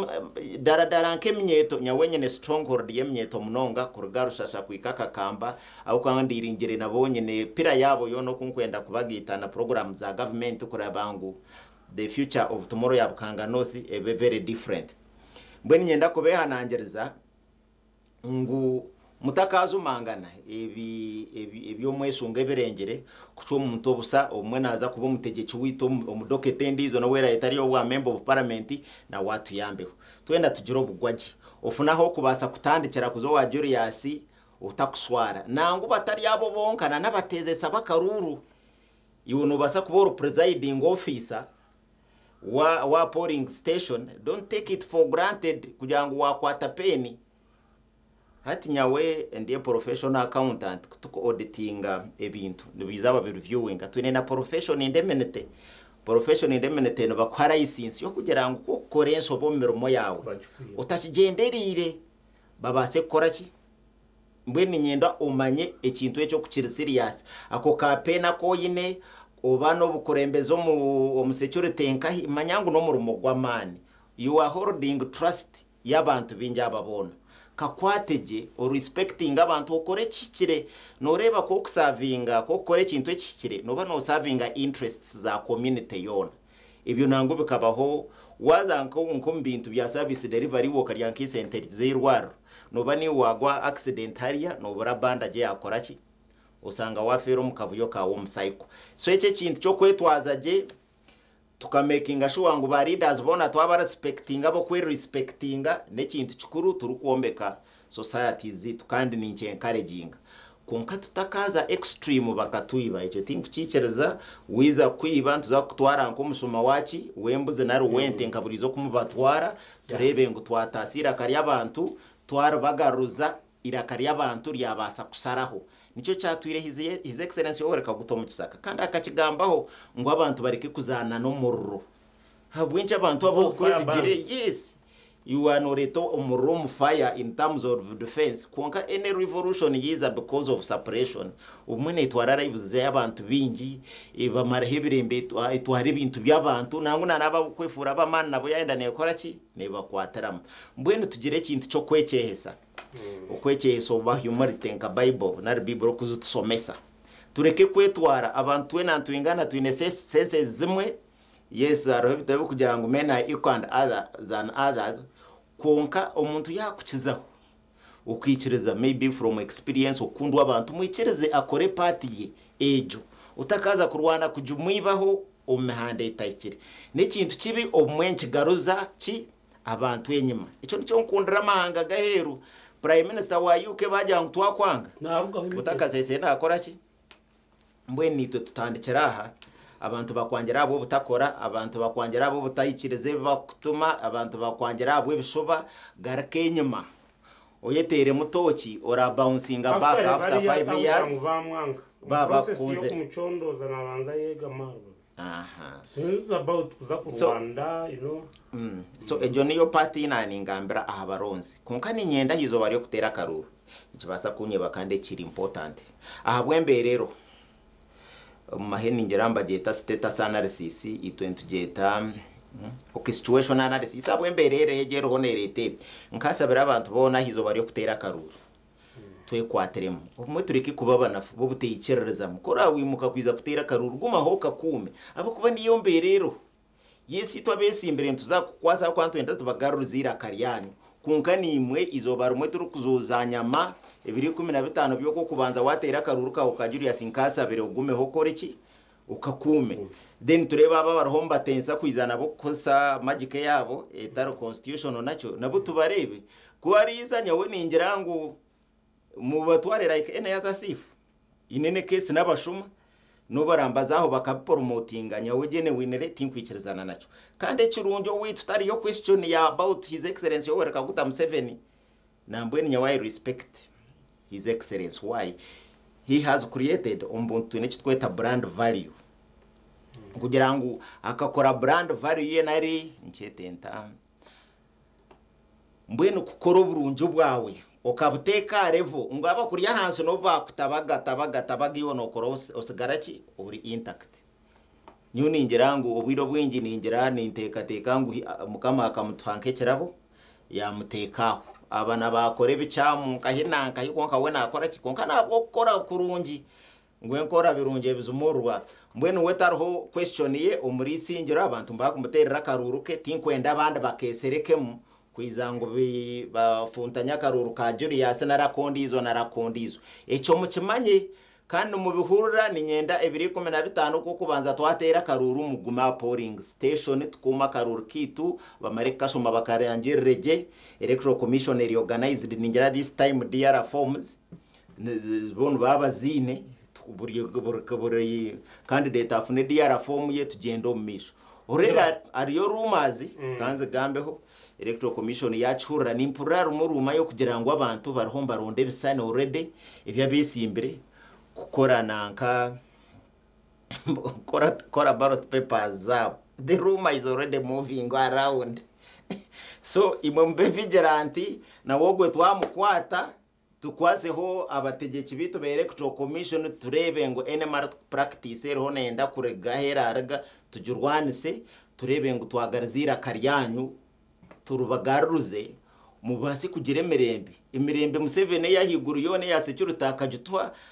daradara nkemnyeto nyawenyene stronghold yemnyeto munonga kurugarushasha kwikaka kamba au kwandiringire nabonye ne pira yabo yo no kunkwenda kubagita na program za government kurabangu the future of tomorrow yabukanga nosi ebe very different mbweni nyenda kubehanangeriza ngu mutakazu mangana ebyo mwesunga ebirengere kucyo umuntu obusa omwe naza kuba mutegeki wito omudokete ndizo no wera etari yo wa member of parliament na watu yambeho twenda tugiro bugwaji ofunaho kubasa kutandikira kuzo wa Julius utakuswara nangu batari yabo bonkana nabatezesa bakaruru iwo no basa kuba presiding officer wa polling station don't take it for granted kujangu wakwata peni hati nyawe ndiye professional accountant kutuko auditinga ebintu nibizaba reviewing atwene na profession indemnity no bakwara license yo kugira ngo kokorenso bo mirumo yawe utakigenderire babase gukora ki mbweni nyenda umanye ekintu echo kukiri serious ako kapena ko yine obano bukurembezo mu security nkahi manyangu no murumo gw'amani you are holding trust y'abantu binja babona kakwateje o respecting abantu okore kikire noreba ko kusavinga ko kore kintu ekikire no bano savinga interests za community yona ibyo nango bikabaho wazanko nkumbintu bya service delivery wo kari yanki center zirwaro no bani wagwa accident haria no barabanda je yakora ki usanga wafero mukavuyo ka wo psycho so eche kintu cyo kwetwaza je tukamakinga sure ngo ba leaders bona twaba respectinga bo kwe respectinga nekintu kikuru turukombeka society zitu kandi ni encouraging konka tutakaza extreme bakatuiba icyo tingu kikereza wiza kwiba tuza kutwara nko musoma wachi wembuze nari wente nkaburizo kumubatwara turebe ngo twatasira kari abantu twara bagaruza irakari abantu ryabasa kusaraho nicyo cyatwire his excellence yoreka gutomo kisaka kandi akakigambaho ngo abantu bareke kuzana no murro habwinje abantu abo kwesigire yes you are not room fire in terms of defense konka any revolution yiza because of suppression umwene itwarara ivuze y'abantu bingi ibamara hebirembe itwara ibintu by'abantu nangu nanaba kwefura abamana nabo yaenda nekora ki neba kwatarama mbwene tugire kintu cyo kwekehesa ukwekehesa oba humanity nka bible na bible kuzutusomesa tureke kwetwara abantu we nantu ingana twine senses zimwe yes arabitabe kugira ngo men are equal and other than others konka omuntu yakukizaho ukikiriza maybe from experience ukundwa abantu mwikirize akore party ye ejo utakaza kurwana kujumwibaho omihande itakire nekintu kibi omwenki garuza ki abantu enyima ico nico nkundira mahanga gaheru prime minister wa UK bajya ngo twakwanga utakaza ese nakora ki mbweni nitwe tutandikira aha abantu bakwangira abo butakora abantu bakwangira abo butayikirize bakutuma abantu bakwangira abo bishoba garakenyuma oyetere mutoki ora bouncing back after 5 years baba kuze kumuchondoza nabanza yega marbo aha it's about kuza kurwanda you know so ejo niyo party nani ngambira abaronzi konka ni nyenda hizo bari kutera karuru ikibasa kunyeba kandi kiri important aha bwembe rero maheni ngeramba jeta status analysis itwentugeta okay situation analysis abwemberere yegero honerete nkasabira abantu bona hizo bari kutera karuru twe kwateremo umwe tureke kubabana bo buteyikirereza mukora wimuka kwiza kutera karuru guma hoka kume abo kuba niyo mberero yesi twabesi imbere tuzakukwasa kwantu enda tubagaruzira karyanyu kunkani imwe izo barumwe turi kuzuzanyama 2015 byo kubanza watera karuru ka ukajuri yasinkasa bere ugume hokoreki ukakume then tureba aba barahomba tensa kwizana bo kosa magic yabo etaro constitution nacho nabo tubarebe kuariza nyawe ningira ngo mu batware like any other thief inene case nabashuma no barambazaho bakapromotinga nyawe gene winere tinkwikirizana nacho kandi kirunjo witutari yo question ya about his excellence yo wereka guta Museveni nambwe nyawe respect his excellence why he has created umbuntu n'ekitweta brand value kugira ngo akakora brand value ye nari nchetenta mbwenu kukora burunjo bwawe okabuteka revo ngaba kuriya hanse no bakutabaga iyo no kora osigaraki uri intact nyuni ngirango obwiro bwingi ningira ninteka ngo mukama akamutwanke kirabo yamutekaho abana bakore bicamu kahinanka yikonka we nakora kikonka nabwo kora kurungi ngwe nkora birunje bizumurwa mbwenu wetarho question ye umurisingira abantu mbakumuterera karuru ke tinkwenda abandi bakeserekemu kwizango bafuntanya karuru ka Julius narakondizo eco mukimanye kandi mu bihurura ni nyenda 2015 ko kubanza twatera karuru muguma polling station tukuma karuru kitu bamareka shoma bakarangireje electoral commission organized ningira this time DR forms zibonu babazine buri candidate afune DR form ye tugenda omisho already ariyo rumors kanze gambeho electoral commission yachura nimpurara umuruma yo kugira ngo abantu barahomba ronde bisane already ibya bisimbire kukora nanka kora ballot papers zabo the rumor is already moving around so imwe vigilant na wogwe twamukwata tukwaseho abategeki bitu be electoral commission turebe ngo NMR practice ero nenda kurega heraraga tujurwanise turebe ngo twagarizira karyanyu turubagaruze mubasi kugira emirembe Museveni yahiguru yone yasecyurutaka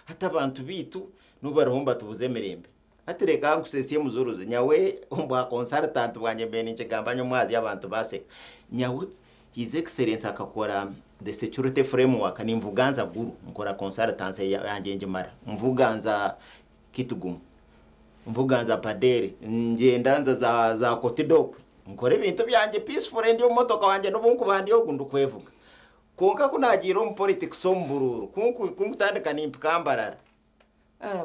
hata abantu bitu nubarahomba tubuze emirembe atereka gusesiye muzuruze nyawe umba consultant bwanye mbene nkigambanya mwazi y'abantu baseka nyawe his excellence akakora the security framework ni mvuganza guru nkora consultancy yanjye ngimara mvuganza kitugumu mvuganza paderi ngendanza za kotidok nkore ibintu byanje peaceful ndi motoka wanje n'ubunku bandi yo gundukwevuga konka kunagira mu politics sombururu kunkutandika nimpikambarara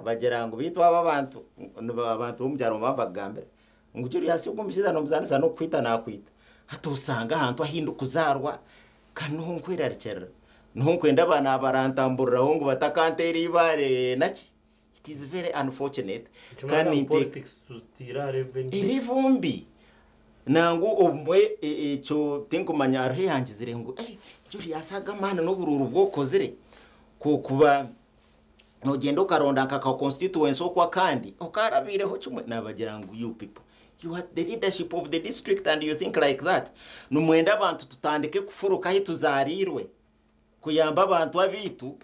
bagerango bitwa abantu bo mubyaro babagambere ngujuri yasi umumishiza no muzanisa no kwita nakwita hatusanga ahantu ahinduka uzarwa kanonkwirarikera nonkwenda abana barantamburira ngo batakantera ibare naki. It is very unfortunate kandi politics tuzitira irivumbi nangu omwe cyo tenkumanya arhe yanjizire ngo juri yasaga mana no bururu bwokozere kuba nogendo karonda kaka constituency okwa kandi okarabireho kimwe nabagira ngo you people you are the leadership of the district and you think like that numwenda abantu tutandike kufuruka hituzarirwe kuyamba abantu abitu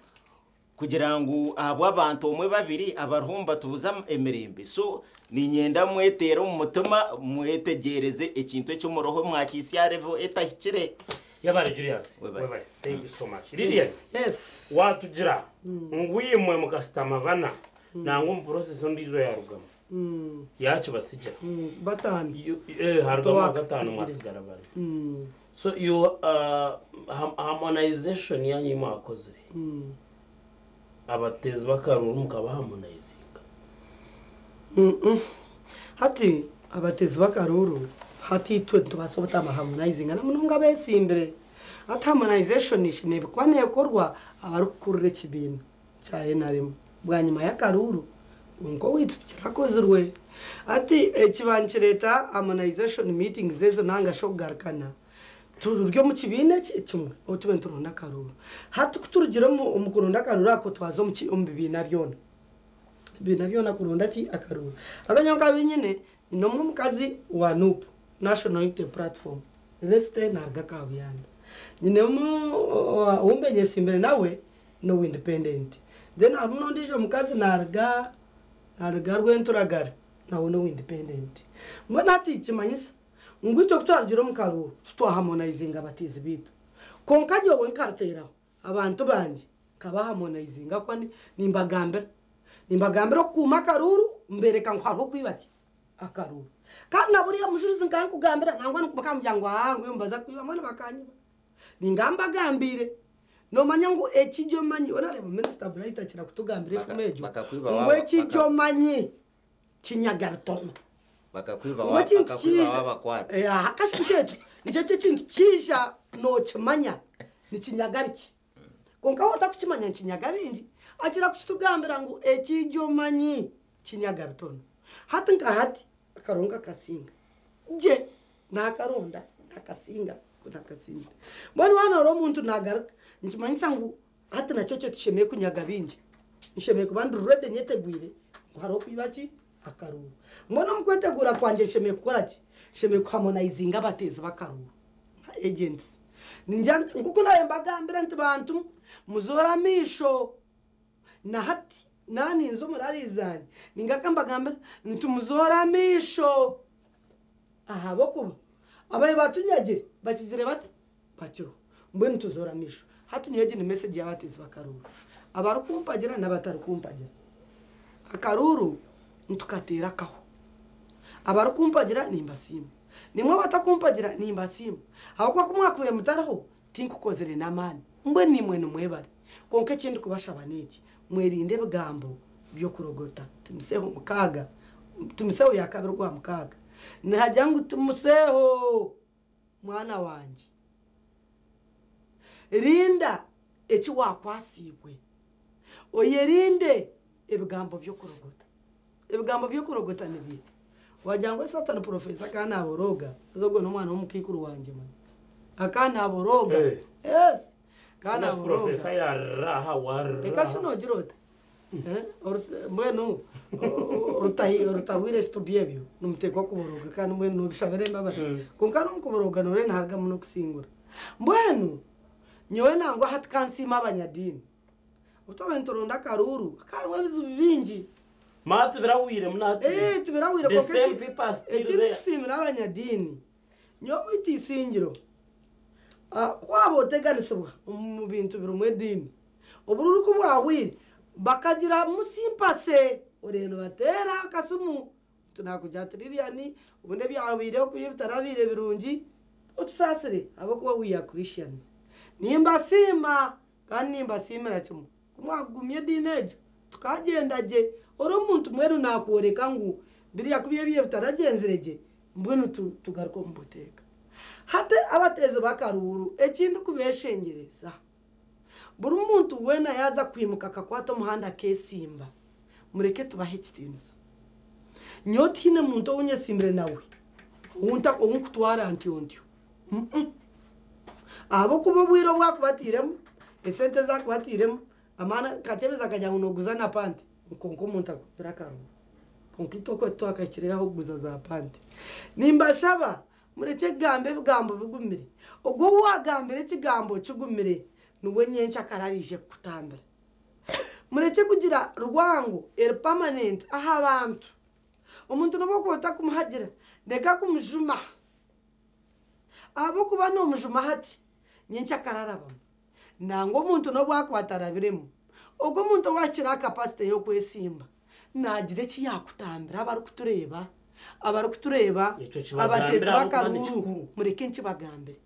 kugira ngo abo abantu omwe babiri abarumba tubuza emirembe so ni nyenda mwetera mu mutima mwetegereze ikintu cyo muroho mwakisi ya level etahikire yabare Julius bye thank you so much Lilian yes watujira ngwimwe mu customer bana nango mu process ndizo ya rugama yacu basijya batani harugama gatanu mwasigara bari so you harmonization yanyu mwakoze abatezi bakaruru mukaba harmonizinga hati abatezi bakaruru hati twe tubasobota harmonizinga namununga besimbere ati harmonization ishine bikwane korwa abarukurire kibintu cyaye narimo bwanyuma ya karuru ngo witukirakozerwe ati ekibanje leta harmonization meeting zezo nanga shogarkana tururyo mu kibine kimwe otube turunda karuru hati kuturugire mu umukurunda karuru ako twazo mu bibina byona kurunda ki akaruru abanyoka binyine nomwe mukazi wa NUP National Unity Platform reste narga kabiyana nyine mu umbenye simbere nawe no independent then amuno ndijo mukazi narga rwenturagara nawe no independent mbona ati kimanyisa ngwito kutwargira mu karuru tutwaharmonizinga abatizi bitu konkajyo wenkartera abantu banje kaba harmonizinga kwani nimbagambira kuma karuru mbereka nkwaho kwibaki akaruru kandi naburiya mushurizi nkanku kugambira nangwa nukamujyango hangu yombaza kwiba mwana bakanyiba ningamba gambire no manyango ekijyo manyi onareba minister Bright kira kutugambira ifumejo ngo ekijyo manyi kinyagartono bakakwiba wabakwata hakashi cyecu nicyo kintu kisha no kimanya ni kinyagabiki konka wota kukimanya kinyagabindi akira kutugambira ngo ekijyo manyi kinyagartono hatinka hati akaronga kasinga je nakaronda nakasinga kuna kasinga mbona wana ro muntu nagaruka nkimanyisa ngo hati nacyo cyo tushemeye kunyagabinje nshemeye kubandu rede nyetegwire haro kwibaki akaruru mbona mukwetegura kwanje nshemeye gukora ki nshemeye harmonizinga abatezi bakaruru agents ninjya nguko naye mbagambira nti bantu muzora misho na hati nani nzo murarizanye ningakambagambira nti muzora misho aha bokuba abaye batunyagire bakizire bate bacyo mbone tuzora misho hati niyeje ni message yabatezi bakaruru abarukumpagira n'abatarukumpagira akaruru ntukatera kaho abarukumpagira nimbasima nimwe batakumpagira nimbasima ahokwa kumwakuye mutaraho tinkukozere namani mbwe nimwe numwebare konke kindi kubashaba niki mwerinde bgambo byo kurogota tumuseho mukaga tumuseho yakabirwa mukaga nahajyangu tumuseho mwana wanje rinda eki wakwasibwe oyerinde ebgambo byo kurogota nibi wajangwe satani professor kana aboroga zogo n'umwana w'umukikuru wanje man akana aboroga yes kana aboroga professor ya raha war ekashino jirota mbwenu urutawire studiebyo numuteko kuboroga kandi mbwenu bishabere mbaba konkana mukuboroga nore ntaga muno kusingura mbwenu nyowe nangwa hatkansima abanyadini utobentoronda karuru karwe bizubinji matu birawire munati tubirawire the same people still there kusimira abanyadini nyowe itisingiro kwabo teganisibwa mu bintu birumwe dini ubururu kubwawire bakagira musimpase ureno batera kasumu tunakujatiririani ubundi byawireho kuye bitarabire birungi utusasire abo kuba we are Christians nimba sima kandi nimba simira cyumu kumwagumye dinejo tukagendaje oro umuntu mweru nakoreka ngo biriya kubiye biye bitaragenzereje mbwenu tugaruko mbuteka hate abateze bakaruru ekindi kubeshengereza buri umuntu wena yaza kwimuka kakwato muhanda kesimba mureke tubahe kitinza nyotine muntu unye simbre nawe unta ko nkutwara antyontyo abo kubo bwiro bwakubatiremo esente zakubatiremo amana kachebeza kajyango noguza na pante nkonko muntu akurakaro konkito ko twakakiriho guza za pante nimba shaba mureke gambe bgambo bigumire ubwo wagambire kigambo cyugumire nuwe nyencha kararije kutambira mureke kugira rwango permanent aha abantu umuntu no bokota kumuhagira ndeka kumujuma abo kuba no mujuma hati nyencha kararaba nango umuntu no bwakwatarabiremo ubwo umuntu washira capacity yo kwesimba nagire ki yakutambira abari kutureba abatezi bakaruru mureke nkibagambire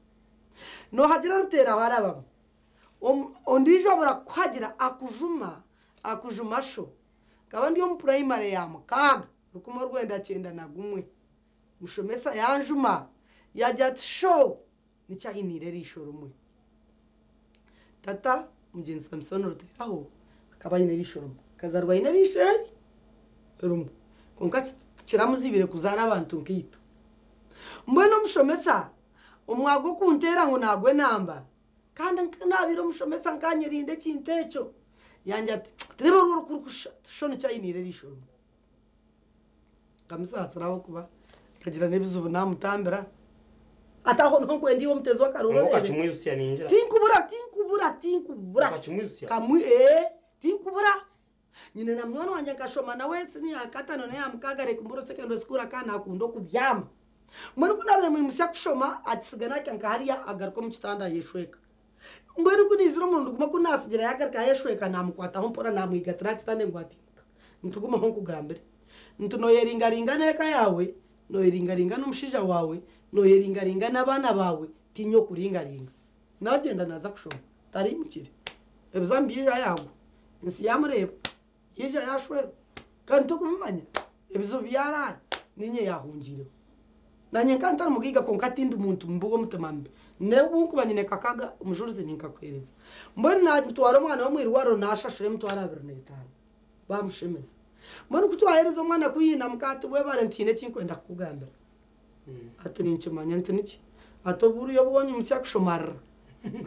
no hagira rutera baraba ondijo abura kwagira akujumasho kabandi yo mu primary ya mukaga rukumo rwenda cyenda na gumwe mushomesa yanjuma yajya show nica inire risho rumwe tata mujin Samson ruteraho akabanye risho rumwe kazarwa ine risho rumwe konka kiramuzibire kuzara abantu nkito mbona mushomesa umwago kuntera ngo nagwe namba kandi nabiro mushomesa nkanyirinde kintecho yanja turebe urukurusha shone cyayinire risho kamusatsa naho kuba kagira nebizubu namutambira ataho nko ndiwo mutezi wa karuro ukachimwiyusya ninjira tinkubura kamwe tinkubura nyine na mwana wanje ngashoma nawe sini akatano na yamkagare kumburo secondary school akana akundo kubyama mbona kunabe mwimusya kushoma atisigana kankariya agaruko mu kitanda yeshweka mbona kunizira umuntu guma kunasigira yagarika yeshweka namukwata mpora namwigatira kitane ngwatinka ntuguma nko kugambire ntuno yeringaringa neka yawe no yeringaringa n'umushija wawe no yeringaringa n'abana bawe tinyo kuringaringa nagenda naza kushoma tari mukire ebizambira yago insi yamureba yija yashwera kandi tukumanya ebizo byarara ninye yahungire nanye kantara mugiga konkatindi umuntu mbugo mutemambe nebu kubanyine kakaga umujurize ninkakwereza mbona natwara umwana wo mwirwaro nashashure mutwara 25 bamushemeza mbona kutwahereza umwana kuyina mukati we Valentine kinkwenda kugambira ati ninkimanya ntiniki atoburu yobonye umusya kushomara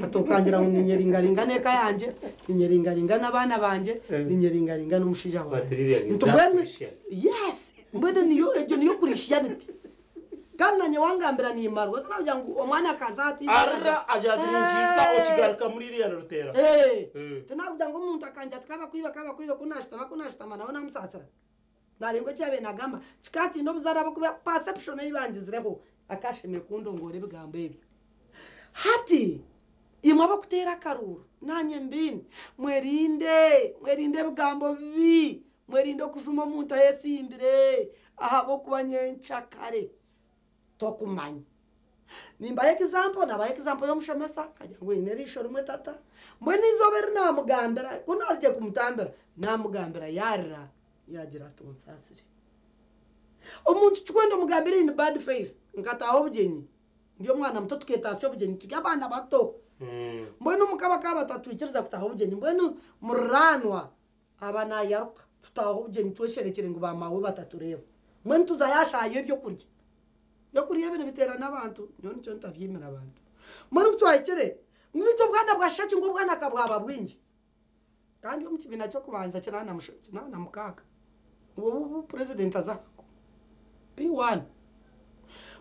atokangira ngo ninyeringaringa neka yanje ninyeringaringa nabana banje ninyeringaringa n'umushija wawe ntubone yes mbona niyo Christianity kananye wangambira ni marwa tunavuga ngo umwana kazati arra ajadinjiza okigaruka muri iriya rutera tunavuga ngo umuntu akanja tukaba kwiba kunashitama nawe namusatsara narengo cyabe nagamba kikati no buzaraba kuba perception yibangizireho akasheme kundongore bigambo ebyo hati imwaba kutera karuru nanye mbini mwerinde bigambo bibi mwerinde kujuma umuntu ayesimbire ahabo kubanyencha kare tokumanya nimba example yo mushomesa kajya ngo inerisho rumwe tata mbone izobere namugambira kunarye kumutambira namugambira yarira yagira tonsasire umuntu cykwenda mugambira in bad faith ngataho bugenyi ndiyo mwana muto tuketasiyo bugenyi tukabana bato mbone umukabaka batatu ikiriza kutaho bugenyi mbone muranwa abana yaruka tutaho bugenyi twesherekere ngo bamawe batatu rero mbone tuzayashaye byo kurya yo kuriye ibintu bitera n'abantu none cyo ntavyimira abantu mbone kutwayikere ngwito bwana bwashaki ngo bwana kabwaba bwingi kandi yo mukibina cyo kubanza kirana mukaga ubu president azako P1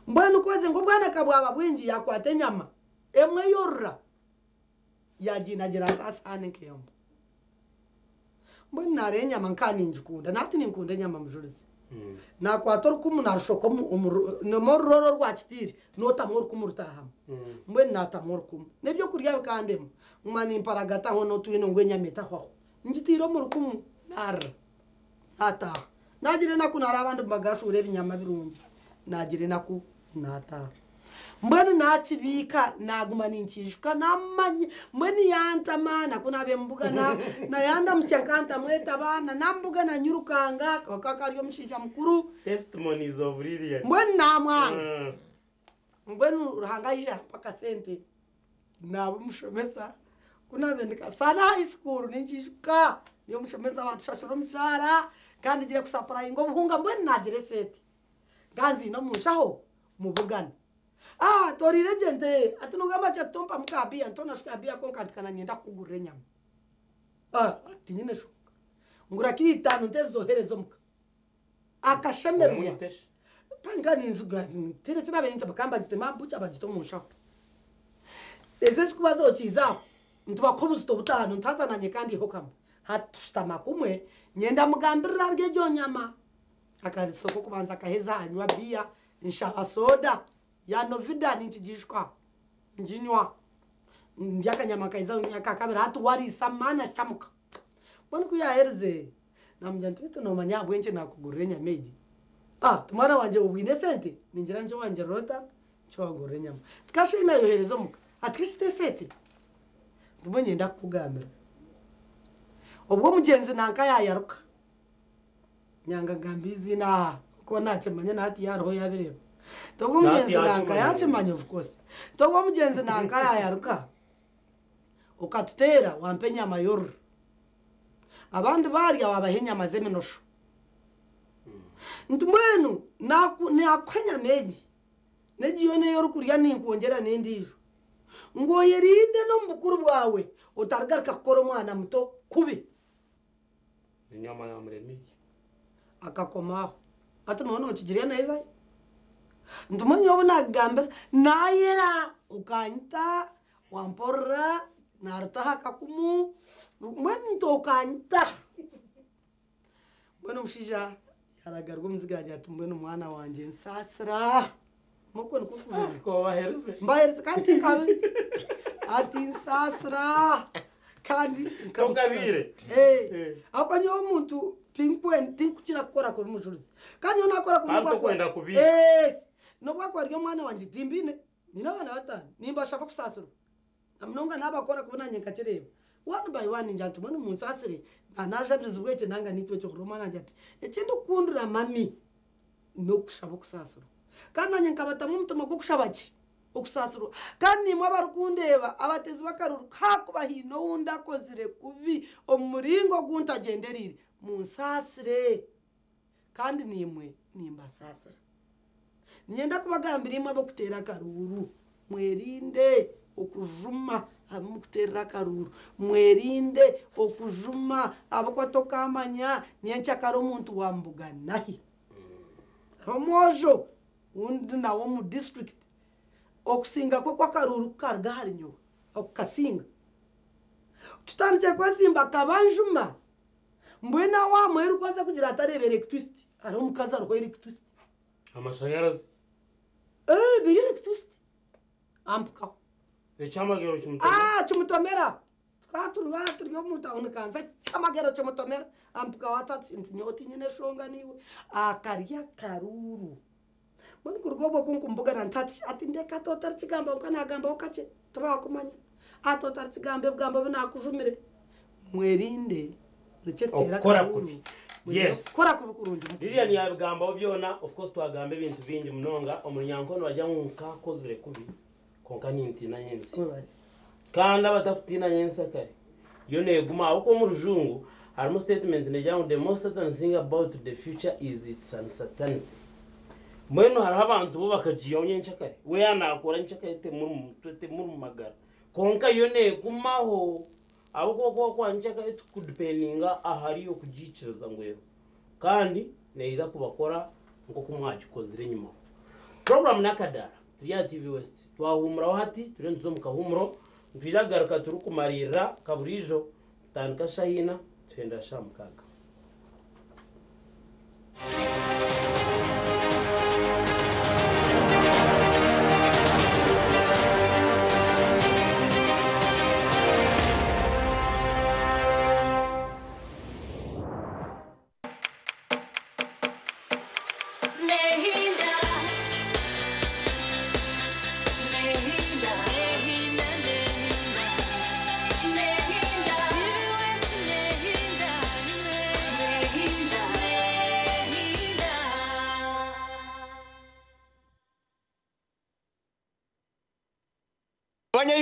mbone ukoze ngo bwana kabwaba bwingi yakwate nyama emwe yorra yaginagira atasane kiyombo mbone nare nyama nkani njukunda nati ninkunda nyama mujurize na kwator kumunarshoko no mororo rwakitiri nota mor kumurutaha mwe nata mor kum nebyo kurya bikandemo umani imparagata nko no twino ngwenya meta ho ngitiro mor kum nar ata nagire naku narabandi bagashure ibinyama birungi nagire naku nata mbweni nakibika naguma ninkishuka namanye mbweni yantamana kunabe mbuga na yanda musyankanta mweta bana nambuga na nyurukanga kakakariyo mushisha mukuru testimonies of Lilian mbweni namwana mbweni urahangayisha mpaka sente nabo mushomesa kunabe ndikasana high school ninkishuka niyo mushomesa batushashura umushara kandi gire kusapura ingo buhunga mbweni nagire sete ganzi no mushaho mubugana tori legende atunogamba cha tompa mukabia ntona shikabia konkantikana nienda kugurira nyama atinyine shuka ngura kiri 5 ntezoherezo muka akashemerwa tanga ninzuga tene tena benta bakamba gitema bucha bagito musha ezesi kubazo chiza ntuba kobusto butano ntazananye kandi hokama hatushitama kumwe nyenda mugambirira rye ryo nyama akarisoko kubanza kaheza anywa bia nshaba soda ya novida ninchijishwa njinywa ndiakanyama kaiza nyakakabira hatu wari samana chamuka bwana kuyaherze namjantito no manyabwe nje nakugurenya meji tumara wanje ubwine sente ninjira nje wanje rota chwagurenya tukashina yoherezo muka atkishite sente ndubonye ndakugambira ubwo mugenzi nanka yayaruka nyanga gambizi na ko nakemanya nati yaroho yabireba togo mugenzi nanka yakemanya of course togo mugenzi nanka yayaruka ukatutera wampenya mayor abandi bari abahenya mazeminosho ntumwenu nakwenya meji nejiyone yorukurya ninkongera nendijo ngo yerinde no mbukuru bwawe utargarika kokoro mwana muto kubi inyama ya muremiki akakomaho ati none ukigiriye neza ntumenye wowe nagambira nayera ukanyita wamporra nartaha kakumu mwento ukanyita mbona mushija yaragarwa muzigajya ati mbona umwana wanje nsasira muko nikukuvuga ko bahereze mbahereze kandi kabi ati nsasira kandi kabire akonyo umuntu tinkukira gukora ku mujuruzi kandi nakora ku mugwa kwenda kubi no gwakwa ryo mwana wanje timbine ni nabana batanu nimba shaka kusasura amnonga nabakora kubunanye nkakireba one by one njantu mwana umusasire naje bizubweke nanga nitwe cyo kuromana njati ekindi kundura mami no kushaba kusasura kandi nanye nkabatamu mutuma gwo kushabaki okusasura kandi mwa barukundeba abatezi bakaruru kakuba hino wunda kozire kuvi omuringo guntagenderire munsasire kandi nimwe nimbasasira nyenda kubagambira imwe abo kutera karuru mwerinde okujuma abo kutera karuru mwerinde okujuma abo kwatokamanya nyencha karo umuntu wambuga nahi romojo undi nawo mu district okusinga kwa karuru karga harinyo okukasinga tutandike kwasimba kabanjuma mbwena wa mweru kwaza kugira atarebe electricity ari umukaza ro electricity amashanyarazi bi electricity ampuka echamagero chumutomera turiyo mutawuni kanza chamagero chumutomera ampuka watatsi nyoti nyine shonga niwe akarya karuru mani kurugobo kunkumbuga na ntati ati ndeka totar chigamba ukana agamba ukache tabakumanya atotar chigambe bwamba binakujumire mwerinde ricetera karuru yes kora kubukurundi Lilian yabigamba obyona of course twagambe ibintu bingi munonga omunyankono wajya nka kozire kubi konka ninti na nyensi kandi abatakutina nyensa kare yo neguma uko mu rujungu harimo statement nejya the most certain thing about the future is its uncertainty mweno hari abantu bo bakajiyo nyensa kare we yanakora nyensa kare te muri magara konka yo negumaho abo kwa nyensa kare tukudependinga ahari yo kugiciriza ngweho kandi neiza kubakora nko kumwagikozire nyuma program nakadara tuya TV West twahumura hati turenzo mukahumuro mpiragaruka turukumarira kaburijo tanika shahina twenda shamukaga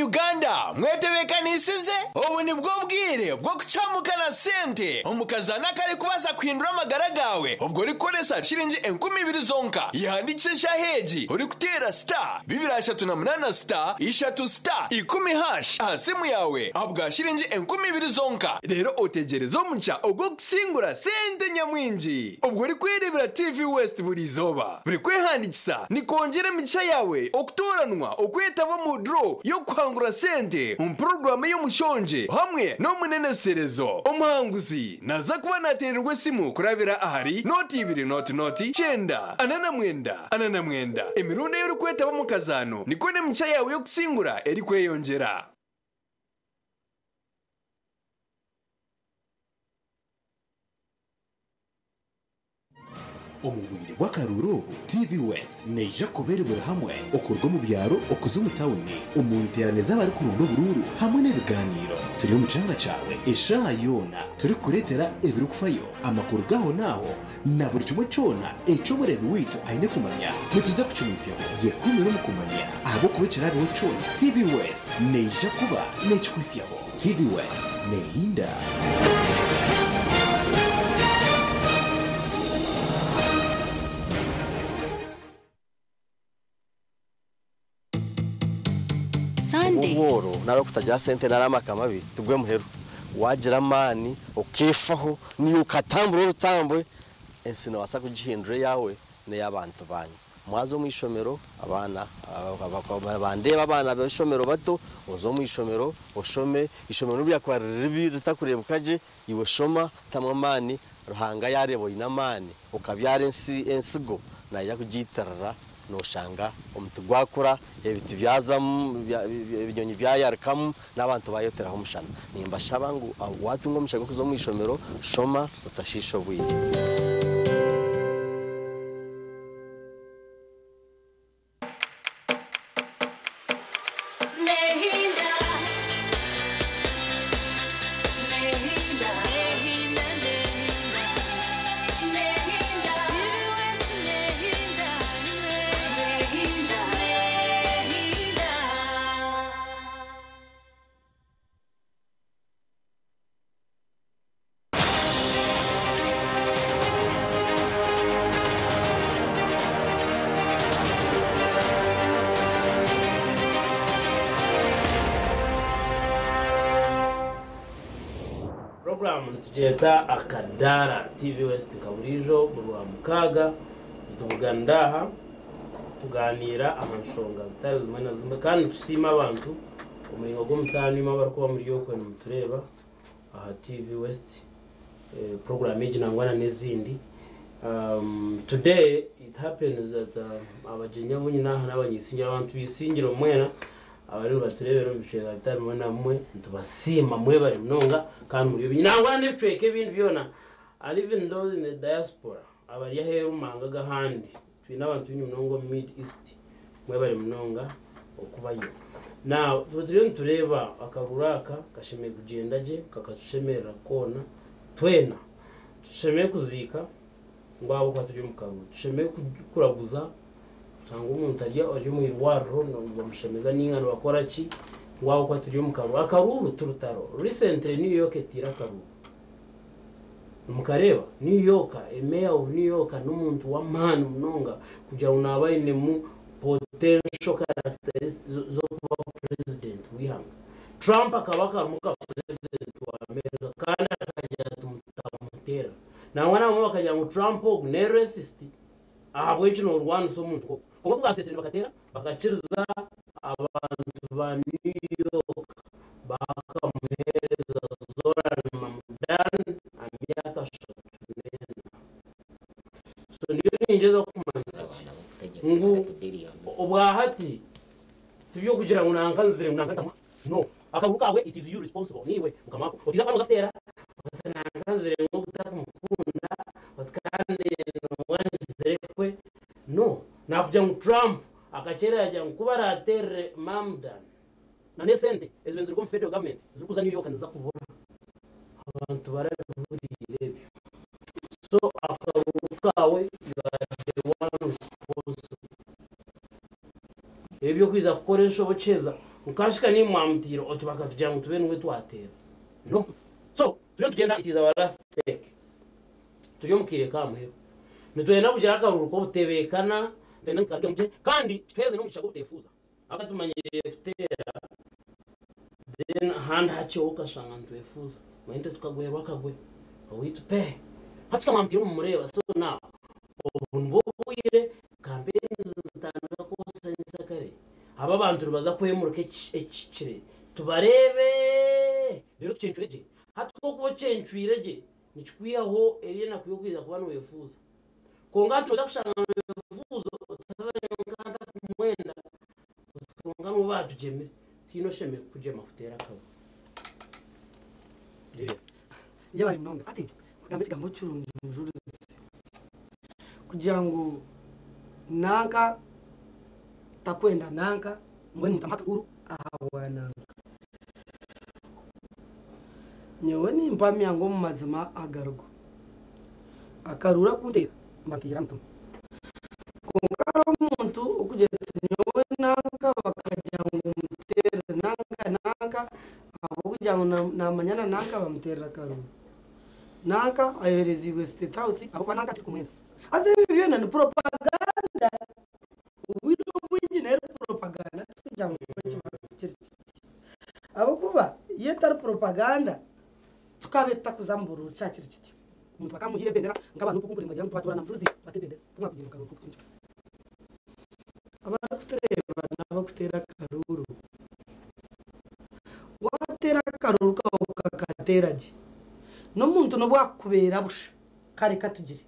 Uganda mwetebekanisize ubu ni bwo bwire bwo kucamukana sente umukazana kare kubaza kwindura amagara gawe ubwo rikoresa shilingi 20,000 zonka yandikisha heji uri kutera star 238 star 3 star 10 asimu yawe abwa shilingi 20,000 zonka rero otegereza omucha ogwo kusingura sente nyamwinji ubwo rikwirebera TV West buri zoba buri kwehandikisa ni kongera micha yawe okutoranwa okwetaba mu draw yo kwangura sente program yo mushonje hamwe no muneneserezo umuhanguzi naza kuba natererwe simu kurabira ahari noti 2 noti chenda anana mwenda emirundo yo rukwetaba mu kazano niko ne micha yawe yo kusingura eri kweyongera. Omubwire bw'akaruru TV West neja kuberebera hamwe okurwa mu byaro okuza mu tawuni umunteraneza bari ku rundo bururu hamwe n'ibiganiro turi mu cyanga cyawe esha yona turi kuretera ebiri kufayo amakuru gaho naho na buri kimwe cyona eco murebi witu aine kumanya nituza kucumisya yekumi no mukumanya abo kubicira biho cyona TV West neja kuba nechikwisiyaho TV West nehinda. Uboro naro kutajya sente narama kamabi tugwe muheru wagira mani okefaho niyo katamburo rutambwe ensino wasa kugihindure yawe ne yabantu banyu mwazo mwishomero abana bandeba abana b'ishomero bato ozo mwishomero oshome ishomero bya kwa ribi ritakurebukaje iwe shoma tamamani ruhanga yarebo inamani ukabyara ensigo na yakugitarara no shanga omuntu gwakora ebiti byaza binyonyi byayarkamu nabantu bayotera humushana nimba shabangu watu ngo mushago kuzo mwishomero shoma utashisho bwije. Tujeta akadara TV West kaburijo bwa mukaga tugandaha tuganira amanshonga zitari zimwe na zimwe kandi tusima abantu umuringo go mutani mabarko muri yoko mutureba aha TV West program ejinangwana nezindi. Today it happens that abajenya bunyina n'abanyisingira abantu bisingiro mwena abantu baturebera bishega bitari mwana mwe tubasima mwe bari mnonga kandi muri binyangwa n'ibicweke ibindi byona ali even those in the diaspora abari yaheru mangaga handi twina abantu b'inyunongo Mid East mwe bari mnonga okubayo now turiyo tureba akaruraka kasheme kugendaje kakatushemera kona twena tusheme kuzika ngwabo kwaturiyo mukaru tusheme kuraguza cyangwa umuntu ari mu irwaro no mushemeza n'ingano bakora ki ngwaho kwa turiyo mukaru akaruru turutaro recently New York etira karuru mukareba New York mayor of New York n'umuntu wa man mnonga kuja unabaine mu potential characteristics zo president wihanga Trump akabaka muka president wa America kana akajya tumutera na wana mu bakajya mu Trump ne racist ahabwe kino urwano so muntu kuko bwasesera bakatera bakaciriza abantu ba New York bakamuhereza Zoran Mamdan amyaka shotunena so niyo ninjeza kumanza ngo obwahati tubyo kugira ngo nankanzire nankatama no akabukawe it is you responsible niwe ukamako utiza kano gatera nankanzire ngo gutakumukunda batkande wanzirekwe no nakuja mu Trump akachera yaje kuba ratere Mamdan na nesente ezibenzi ko federal government zikuza New York ndaza kubona abantu baraburiye so akarukawe you one responsible ebyo kwiza gukoresha oboceza tukashika ni mwamtiro otubaka tujangu tube nwe twatera no so tugenda it is our last take mukire kamwe nitwenda kugira akaruruko butebekana tenda nkabye muje kandi tweze no mugisha gutefuza akatumanyiriye gutera then hand hacho ukashanga ntwefuza mwende tukagwera akagwe awitupe hatska mwamtiro mumureba so now ubunbo buyire campaign zitanga ko senza kare aba bantu baza kwemuruka ekikire tubarebe rero tucencureje hatko kuba cencuireje nikwiyaho Eliana kuyokwiza kubana wefuza konga tuza kushanga wefuza utazanyanga kumwenda konga mu batu jeme tino sheme kujema kutera kawo yaba imnonga ati bagambitsika mu cyurungi mu juru kugira ngo nanka takwenda nanka mbone mutamaka uru awana nyewe ni mpami yango mu mazima agarugo akarura kunte makira mtu konkara umuntu ukugeza nyewe nanka bakajya ngo mutere nanka abo kujya ngo namanyana nanka bamutera karuru nanka ayoreziwe state house abo kwa nanka tikumwenda aze bibyo na propaganda ubwiro bw'injinero propaganda tujya ngo abo kuba yetara propaganda tukabeta kuzamburu cyakiri kiti umuntu bakamuhire bendera ngabantu kuko kuringa ngo twatora namtuzi batebendera kumwa kugira karuru kutinja abantu kutereba nabo kutera karuru watera karuru ka ukakateraje no muntu no bwakubera busha kare katugire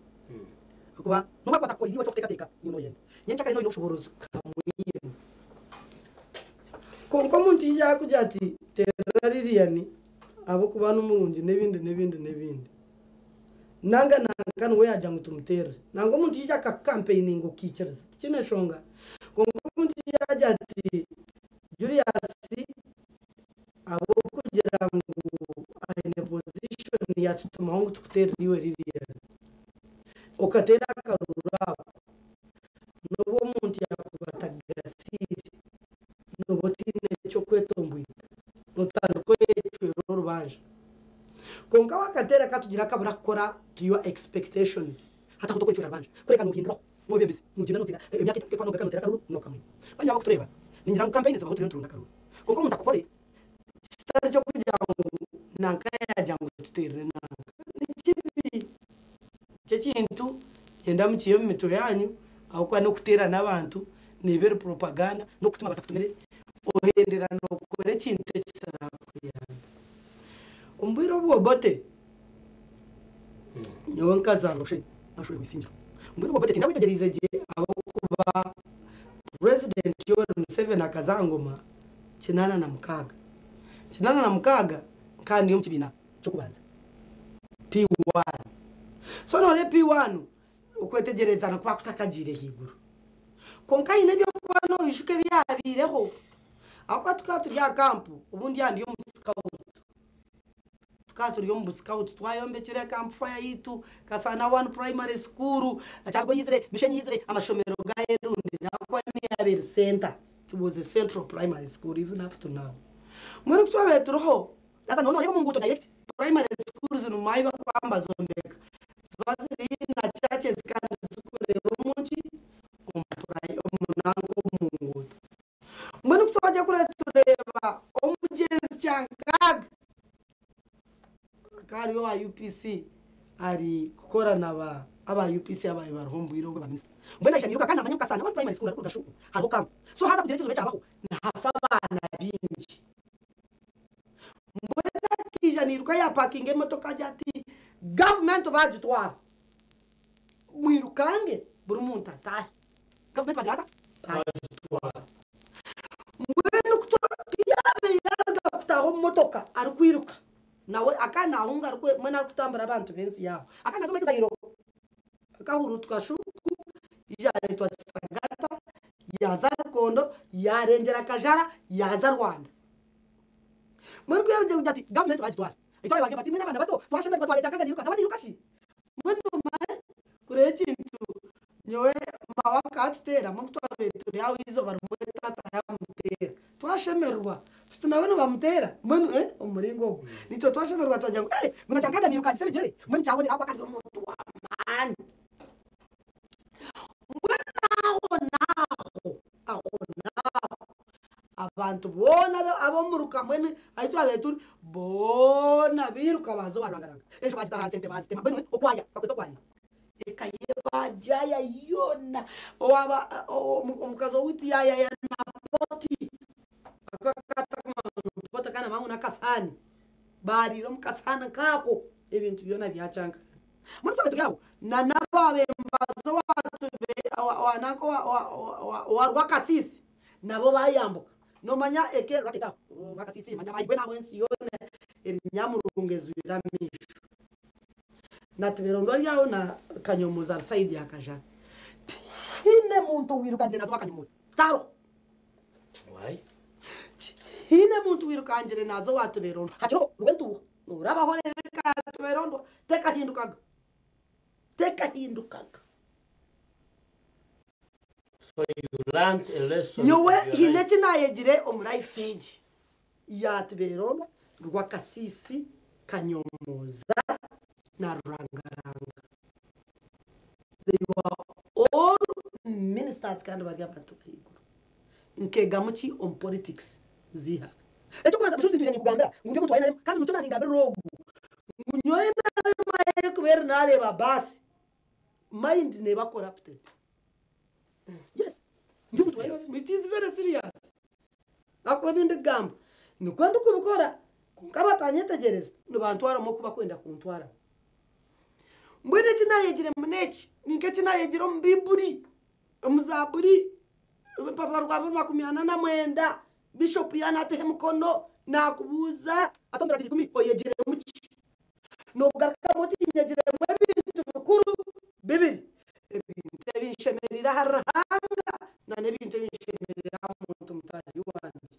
kuba no bakata ko yiwe tokeka nyino yenda nyencha kare no ushoborozo kamuye konko muntu yakujya ati teraririani abo kubana umurungi nebindi nanga nwe yajya ngutumutere nango muntu yaka campaigning ukikiriza kinashonga konko muntu yajya ati Julius abo kugira ngo ane position yatuma ngo tukutera iwe ririani ukatera karura no muntu yakubatagasiri no botine cyo kwetombuika notandiko yecwero rubanje konka wakatera katugira kabura kora to your expectations hata kutokwecwera banje kureka no hindro mo bembese mugira notira emyaka itake kwa no gakanotera karu no kamwe banya bakutureba ningira ngo campaign zaba turenda karu konka muntu akopore stari cyo kujya nanka yajya ngo tutere nanka nikibi cyekintu yenda mukiyo mito yanyu aho kwa no kutera nabantu nebere propaganda no kutuma batakutumere ohendera no kore kintu kitarakuya umbiro bobote nyonka zaroshe ashwe bisinja umbiro bobote tinawe tegerize je abo kuba president Yoweri Museveni akazangoma kinana na mukaga kandi yo mukibina cyo kubanza P1 so none P1 ukwetegereza no kwa kutakagire higuru konka ine byo kwa no ishuke byabireho akwa tukaturya kampu ubundi yandi yo mu scout tukaturyo mu scout twayombekere camp fire yitu kasana one primary school achago yizire mission yizire amashomero ga erundi nakwa ni yabere center it was a central primary school even up to now muri kutwabe turoho sasa nono yebo munguto direct primary schools no maiba kwamba zombeka baziri na churches kandi zikure umunchi umunango munguto mbona kutwaje kure tureba omugezi cyankaga kari yo UPC ari gukorana aba UPC abaye barhombwiro ba minister mbona ishanyiruka kandi amanyuka sana wa primary school ariko gashuko hariho kamp so haza kugira ikizo cyabaho nahafa abana bingi mbona kijaniruka ya parking imotoka jati government bajutwara mwirukange buri muntu atahe government badrata bajutwara mbona kutwabe yaga kutaho motoka ari kwiruka nawe akana ahunga ariko mwana kutambara abantu bensi yabo akana zomeza yiro akahuru twashuku ijare twatagata yaza kondo yarengera kajara yaza Rwanda muri kuyarije ujati government bajitwara itoye bage bati mena bana bato twashembe batwale cyangwa niruka nabandi rukashi muri noma kure kintu nyowe mawaka atera mu twabe turi aho izo barumwe tata yamutera twashemerwa tunabona bamutera mbona umuringo nitwe twashemerwa twagira ngo muna cyangwa ni rukanje bigere mbona cyangwa ni ako akazi umuntu wa man abantu bona abo muruka mwene ahito abetu bona biruka bazo barangaraga ejo bagita hanze bazitema mbona okwaya bakwita kwaya ekaye bajaya yona owaba umukazo witi ya na poti akakata pota kana mangu na kasani bari ro mukasana kako ibintu byona byacanga mutwe tugaho na nababe mbazo watu wanako wa kasisi nabo bayambuka no manya eke rakita bakasisi manya bayibwe nabo ensi yone elinyamurungezo iramisho natwerondo yaho na kanyomuza side ya kaja hine muntu wirukanje nazo kanyomuza taro why hine muntu wirukanje nazo watuberondo hachiro rugentu urabaho reka tuberondo teka hindukaga so you learned a lesson nyowe hine kinayegire omurayifeji yatuberondo rwakasisi kanyomuza na rangaranga they were all ministers kandi bari abantu bayiguru nkegamuki on politics ziha echo kwaza bishuzi tuje kugambira ngunde muntu wayina kandi muntu nani ngabira rogu ngunyoye na kubera nareba basi mind never corrupted yes muntu wayina it is very serious akwa ndi gamba nukwanda kubikora kukabatanyetegereza nubantwara mo kuba kwenda kuntwara mbwene kinayegire muneki ninke kinayegire mbiburi umuzaburi papa rwabo makumyana na mwenda bishop yanate mukono nakubuza atombera kiri 10 oyegire muki no garaka moti nyegire mwebintu bikuru bibiri ebintu binshemerira haranga na nebintu binshemerira muntu mutayi wanje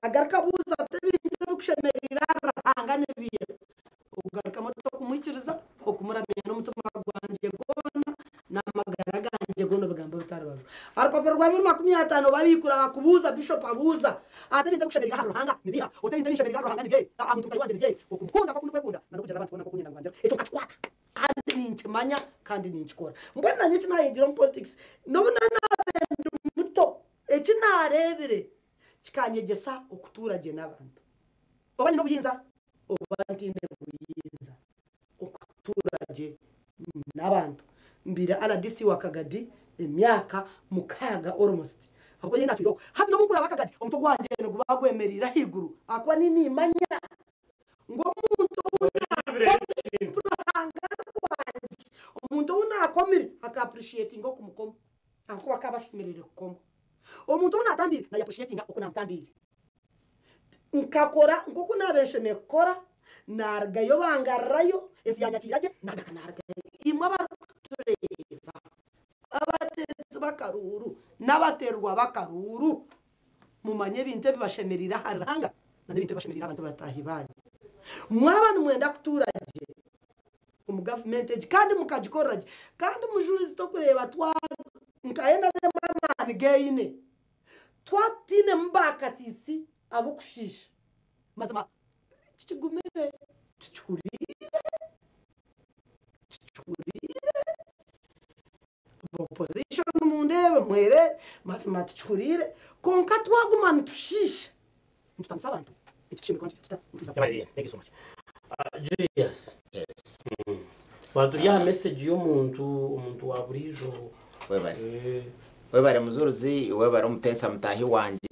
agaraka buza tebintu bikushemerira haranga nebiye ugaraka moto kumwikiriza okumuramya no mutuma gwanje gona namagara ganje gona bagamba bitarabaje ari papa rwabo 50 babikura kubuza bishop abuza atabinze kushemerira haranga nibiha utabinze bishemerira haranga nige amuntu mutayi nige okumukunda ko kwekunda nakujara abantu bona ko kunyina gwanje echo kachwaka kandi ninchimanya kandi ninchikora mbona nyiki nayigira mu politics nobona nabende muto ekinarebere kikanyegesa okuturage n'abantu obanye no buyinza obantine buyinza okuturage n'abantu mbira RDC wakagadi emyaka mukaga almost ahubwo nyina cyo hadi no mukura bakagadi omuntu gwanje no gubagwemerira higuru akwa nini manya ngo umuntu umuntu unakomire akaappreciate ngo kumukoma akuba kabashimirire kukomo umuntu unatambira na appreciate ngo kunamtambira nkakora ngoko nabeshe mekora nargayo bangarayo esiyanyakiraje nagakanarga imwe abatureba abatezi bakaruru nabaterwa bakaruru mumanye binte bibashemerira haranga na binte bashemerira abantu batahibanye mwabana mwenda kuturage government kandi mukagikoraje kandi mujurizi to kureba twa nkayenda mama gaine twatine mbaka sisi abukushisha mazama kigumere tuchurire opposition mundebe mwere mazama tuchurire konka twagumana tushisha mtutamsa abantu ikishime kwanje thank you so much Julius yes Waduriya message y'umuntu waburijo webare muzuruzi webare umutensa mutahi wanje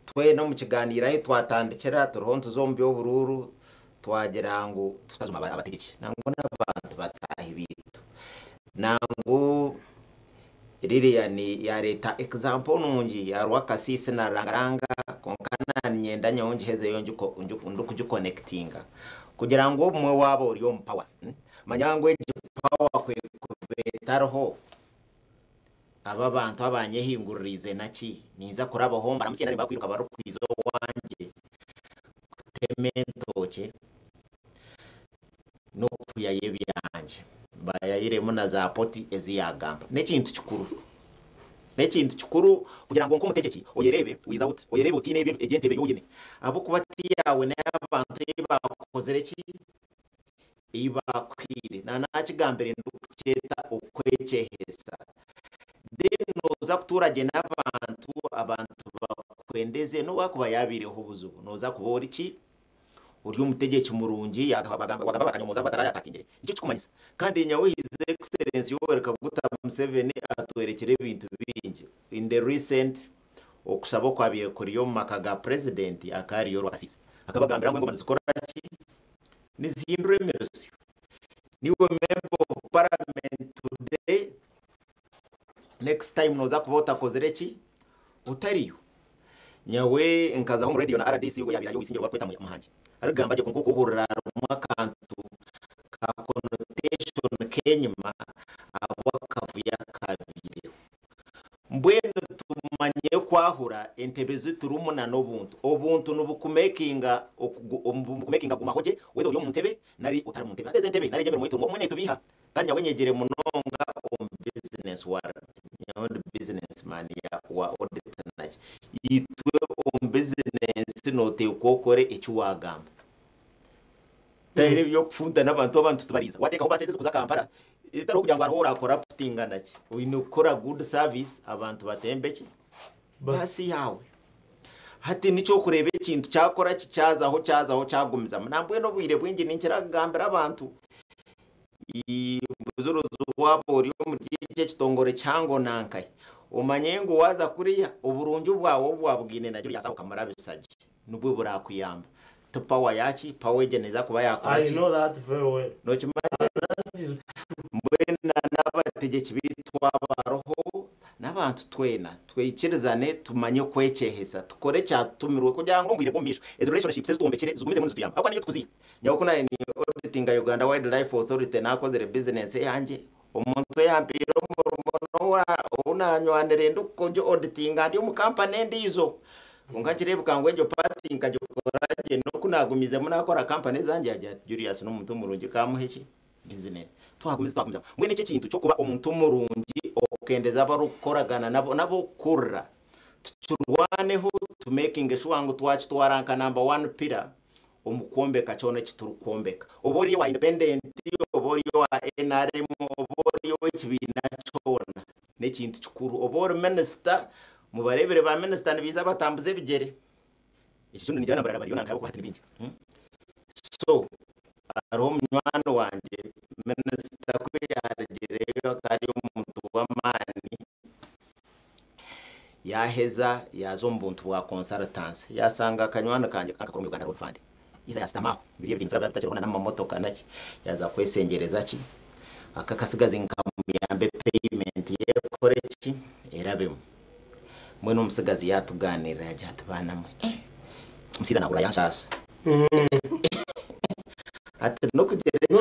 twe no mu kiganiro aho twatandikira turonto zombi y'ubururu twagira ngo tutazuma abategeki nango n'abantu batahi bitu nango ririya ni ya leta example nungi ya rwakasisi na rangaranga konkana nyenda nyonje heze yonje kujiconnectinga kugira ngo umwe wabo uriyo power manyangwe power kwe kubetaroho aba bantu abanyehinguririze naki niza kurabaho baramusiyana bakwiruka barukwizo wanje kutementoke no kuyaye byanje bayayiremo na za poti eziyagamba nekintu kikuru n'ekintu kikuru kugira ngo nk'umutegeki oyerebe without oyerebe uti n'ebyo egentebe yonyine abo kuba tiyawe n'abantu bakozere ki ibakwire nakigambere nduketa okwekehesa noza kuturage n'abantu bakwendeze no wakuba yabireho buzubu noza kubora iki uri umutegeki murungi wagamba bakanyomoza batarayatakingira icyo kikumanyisa kandi nyawe his excellence Yoweri Kaguta Museveni atwerekere ibintu bingi in the recent okusaba kwabire kuri yo makaga president akari yo rwasise akabagambira ngo bazikora ki nizihindure emerosiyo niwe member of parliament today next time noza kubota kozereki utariyo nyawe nkaza ho radio na RDC yo yabira yo isingirwa kweta muhanje arigamba je kunko kuhurira mwakantu ka connotation kenyuma abakavuya kabire mbwene tumanye kwahura entebe ziturumuna n'obuntu obuntu nubukumekinga okumekinga gumahoje wedo yo muntebe nari utari muntebe ateze entebe nari jemero mwitu mwene tubiha kandi nyawe nyegere munonga business world nyawe businessman ya wa auditor naje yitwe business note ukokore icyo wagamba tayire byo kufunda n'abantu tubariza wateka ho baseze kuza Kampala itaro kugira ngo arahora corrupting naki winukora good service abantu batembeki basi yawe hati nico kurebe ikintu cyakora cyazaho cyagumiza nambwe no bwire bwingi ninkiragambira abantu ibuzuruzu wabo uri mu gice kitongore cyango nankai umanyengo waza kuriya uburungi bwawo bwabwine najyo yasaba kamara bisaje nubwo burakwiyamba to power yachi power geneza kuba yakora I know that very well no kimanye mbwena n'abategeki bitwa baroho n'abantu tweyikirizane tumanye kwekehesa tukore cyatumirwe kugira ngo mbire bombisho izo relationships zitumbekere zugumize muri zituyamba akwa niyo tukuzi nyawo kuna ni auditing Uganda Wildlife Authority nakozere business yanje umuntu yambira umuntu unanywanire ndukonje auditing andi mu company ndizo ungakirebe kangwejo party ngajikoraje no kunagumize munakora company zanje ajya Julius n'umuntu murungi kamuheki business twagumiza mwene cyo kintu cyo kuba umuntu murungi okendeza barukoragana nabo kurra turwaneho to making sure ngo twachi twaranka number 1 pillar umukombeka cyone kiturukombeka obori wa independent obori wa NRM obori wa kibina cyona nekintu kikuru obori minister mubarebere ba minister nibiza batambuze bigere iki cyo njyana barabari yonanka yabo kwatira bingi so aro mwana wanje minister ko yaregereyo kari umuntu w'amani yaheza yazombuntu wa consultants yasanga akanywana kanje kakakora mu Uganda Road Fund iza yastamaho biriye bintu by'abatakirona n'amamotoka naki yaza kwesengereza ki akakasigaza inkamuyambe payment yekoreki erabemo mwe n'umusigazi yatuganira yajya atubana mwe musiza nagura yanshasha ati no kugereza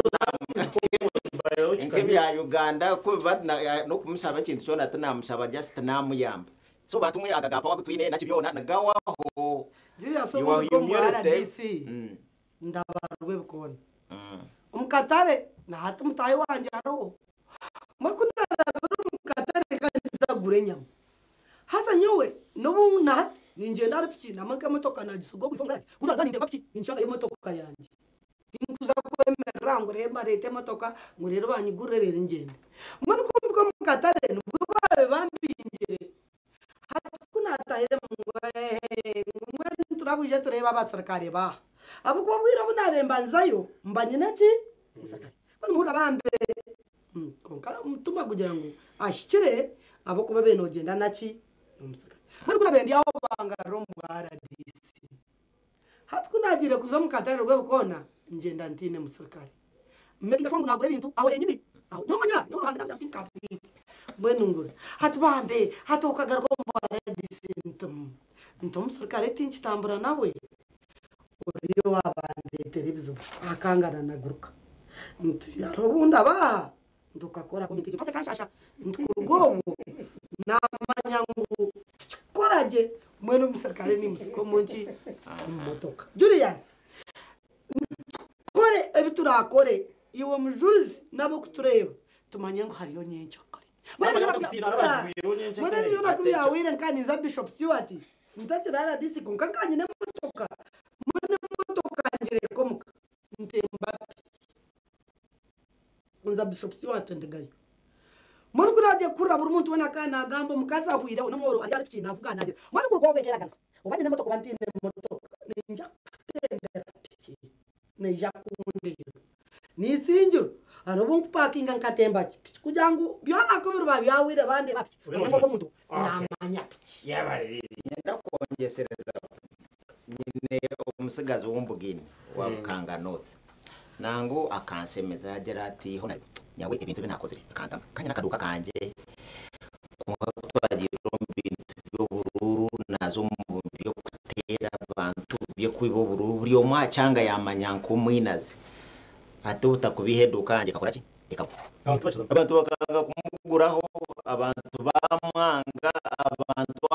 ya Uganda ko badna no kumusaba kintu cyo natanamusaba just namuyamba so batumwe agagapa wakutwine nakibyona nagawaho Julius RDC ndabarwe bukona umukatare na hatu mutayi wanje aro makuna umukatare kanza gurenyama hasa nyowe nobu na ninje ndarapiki namaka motoka na gisugo gufungana guragani ndebapiki ninshaka motoka yanje tinkuza kwemera ngo rema rete motoka ngo rero banyigurerere ngende mwana ko mukatare nubwo babe bambingire hakuna tayire mwe turabuje tureba abasirikare ba abo ko bwira bunarembanzayo mbanye naki musakare bano muhura bambe konka mutuma kugira ngo ashikire abo kuba benogenda naki umusakare muri kuna bendi aho bangaro mu RDC hatukunagire kuza mukatare rwe bukona ngenda ntine musirikare mbega fangu nagure bintu aho yenyine aho nomanya no hanga ndatinka bwenu ngure hatubambe hatokagarwa mu RDC ntum musirikare tinchitambura nawe uriyo wabande televiziyo akangana naguruka yarobunda ba ndukakora komite cyose kanshasha ntukurugobo namanyangu koraje mwene musirikare ni musiko munchi motoka Julius kore ebiturakore iwe mujuzi nabo kutureba tumanye ngo hariyo nyencho kare Mbona niona kumya awire nkani za Bishop Stewart mtatira disi konkanganye ne motoka mbona motoka njire komuka ntemba unza Bishop Stewart ndegayo mbona kuraje kurabura umuntu wena kana gambo mukasa kwira unamoro ari ari navuga naje mbona kurwoge kera gamsa ubanye ne motoka bantine motoka ninja tembera piki neja kundiro nisinjo arobun parking ankatemba piki kujangu byona ko biruba byawire bande bapiki ngo muntu namanya piki yabari nyenda kongesereza nyine umusigazi w'umbugini wa Bukanga North nango akansemeza agera ati ho nyawe ibintu binakoze kantama kanya nakaduka kanje twagira ibintu by'ubururu nazo mu byo kutera abantu byo kwibo bururu buri omwa cyanga yamanyanko mwinazi atuta kubiheduka kanje kakora ki ikapo abantu bakanga kumuguraho abantu bamwanga abantu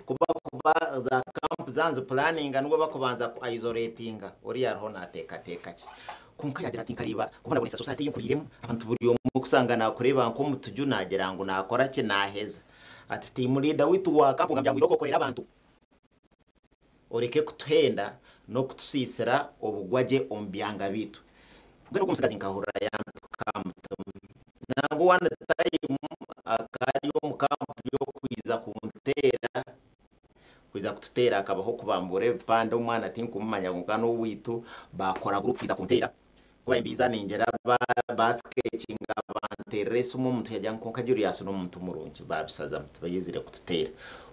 kuba za camp zanze planning anubwo bakubanza ku isolatinga ori yarho nateka teka ki kunka yagira ati kariba kubona buri society y'inkuriremo abantu buri mu kusangana kureba ko mutuju nagira ngo nakora ki naheza ati team leader witu wa camp ngambya ngo kokorera abantu oreke kutuhenda no kutusisira obugwaje ombyanga bitu bwo kumusigaza inkahura ya camp nango one time akari yo mu camp yo kwiza kuntera kwiza kututera akabaho kubambure pande umwana ati kumumanya ngano witu bakora group iza kuntera kuba imbiza ningera basketing abanterese umuntu yajya nkonka Julius no muntu murungi babisaza bayizire kututera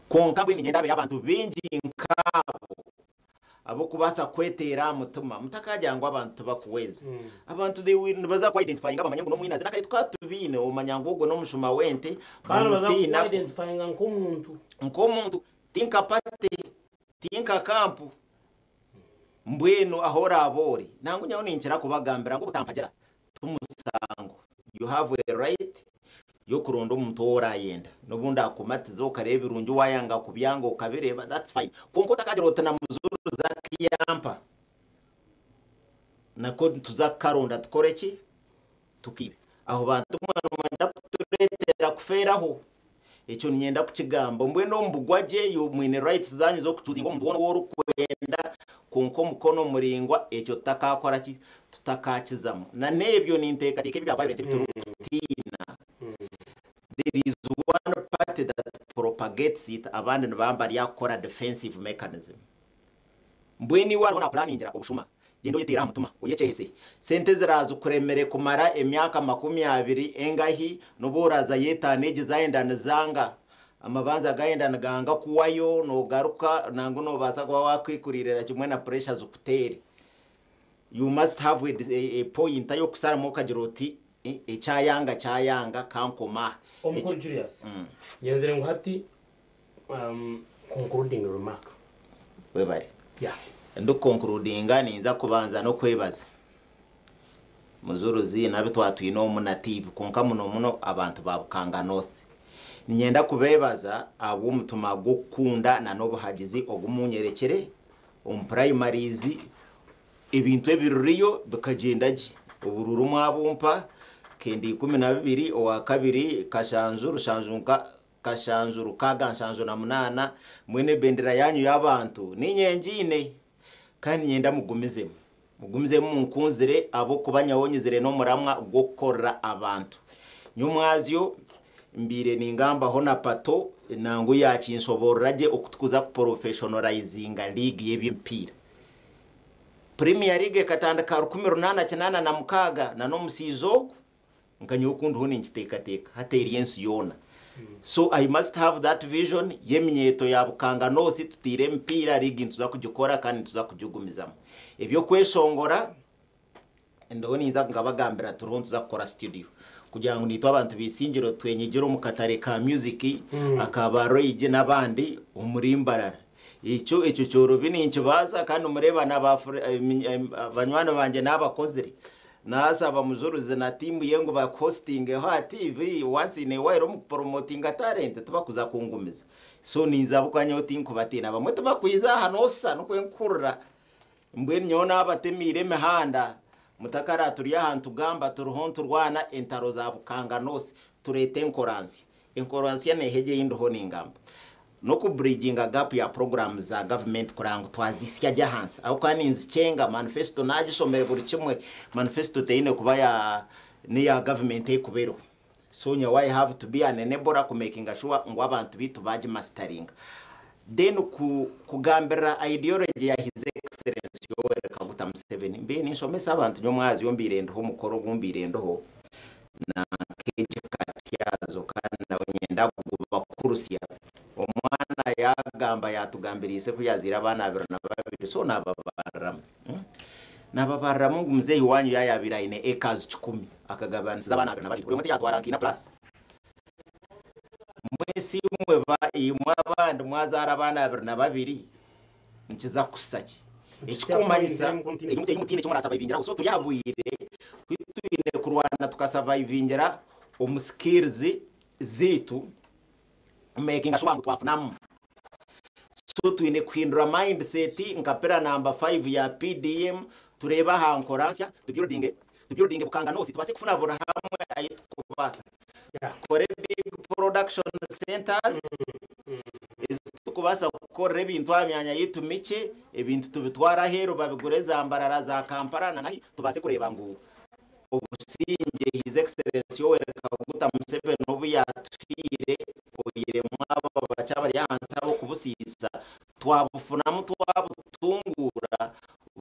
konka bwe ngenda abantu benji nkabo abo kubasa kwetera mutuma mutakajya ngo abantu bakuweze abantu they will baza ku identifying abamanyango no mwinaze nakari twatubine umanyango ubwo no mushuma wente bamutina identifying nkomuntu tinka pate tinka kampu mbweno ahora abori nangu nyawo ninkira kubagambira ngo butampagera tumusango you have a right yo kurondo umuntu orayenda nubundi akumatizo karebe irungi wayanga kubyango ukabireba that's fine konko takajira utana muzuru zakiyampa nako tuzakaronda tukoreki tukibe aho bantu mwana kuturetera kuferaho icyo nyenda kukigambo mbwe no mbugwaje yo mwine rights zanyu zo kutuzinga umuntu woro kwenda konko mukono muringwa icyo takakora ki tutakakizamo na nebyo ninteka teke bya violence biturutina there is one party that propagates it abandi nabambari yakora defensive mechanism mbweni wari na planning ubushuma gendo yetera mutuma uyecehese sente zirazo kuremere kumara emyaka 20 engahi noburaza yetaneje zaendana zanga amabanza gaendana ganga kuwayo no garuka nango no baza kwa wakwikurira kimwe na pressures ukuteri you must have a point yo kusara mo kagiroti cyayanga kankoma omukuru Julius yenzere ngo hati concluding remark webari yeah ndo concludinga ninza kubanza no kwebaza muzuruzi nabe twatwino mu native konka muno abantu babukanga North nyenda kubebaza abo mutuma gukunda na no buhagizi ogumunyerekere primaries ibintu ebiruriyo bikagendaje ubururu mwabumpa kendi 12 owa kabiri kashanzuru kashanzuru kagansanzo na munana mwene bendera yanyu y'abantu ninyenjine kandi nyenda mugumizemo munkunzire abo kubanyawonyezere no muramwa gukora abantu nyumwazyo mbire ningamba ho na pato nangu yakinsoborraje okutukuza professionalizing league yebyempira Premier League katandika 18 na mukaga na no musizo nkanyokundu ho ninchiteka hateriensi yona so I must have that vision yemnyeto ya Bukanga North tutire mpira league ntuza kujukora kandi tuza kujugumizamo ebyo kweshongora ndoni nza ngabagambira turontuza gukora studio kugira ngo nitwa abantu bisingiro twenyigiro mu katare ka music akabaro ije nabandi umurimbarara icyo cyoro bininki baza kandi umureba n'abanywana banje n'abakozere nasaba muzuruze na team yengo ba hosting ha TV once in a while mu promoting talent tubakuza kungumiza so ninza bukanya utinko batina bamwe tubakwiza hano osa no kwenkurura mbwe nyona abatemire mihanda mutakara turi ahantu gamba turuhon turwana entaro za bukanganose turete inkoransi ne heje y'indoho n'ingamba no ku bridging gap ya program za government kurango twazisya jya hansi aho kandi nzicenga manifesto nagisomere buri kimwe manifesto teine kuba ya ni ya government ekubero so nya why have to be an enabler ku making sure ngo abantu bitu baje mastering then kugambira ideology ya his excellency Yoweri Kaguta Museveni mbe nisomesa abantu nyomwazi yombirendo ho mukoro gumbirendo ho na keje katyazo kandi abanyenda kubakurusiya omwana yagamba yatugambirise kuyazira abana 22 so nababarra mungu mzee wanyu yayabira ine acres 10 akagabanisa abana 22 kuri mwe yatwara nkina plus mwesi umwe ba imwe abandi mwazara abana 22 nkiza kusaki ekikumanyisa ekimutine cyo murasurvivingira so tuyabuire kwitwine ku Rwanda tukasurvivingira skills zetu making sure twafunamu so tuine kuhindura mindset nkapera number 5 ya PDM tureba hankoransia tubuilding bukanganose tubase kufuna bora hamwe ayitukubasa kore big production centers tukubasa kore ibintu amyanya yitu mice ibintu tubitwara hero babigureza ambarara za Kampala nahi tubase kureba ngo obusinge his excellency Yoweri Kaguta Museveni ubu yatwire oyire mwaba bacabari yahansa bo kubusisa twabufunamu twabutungura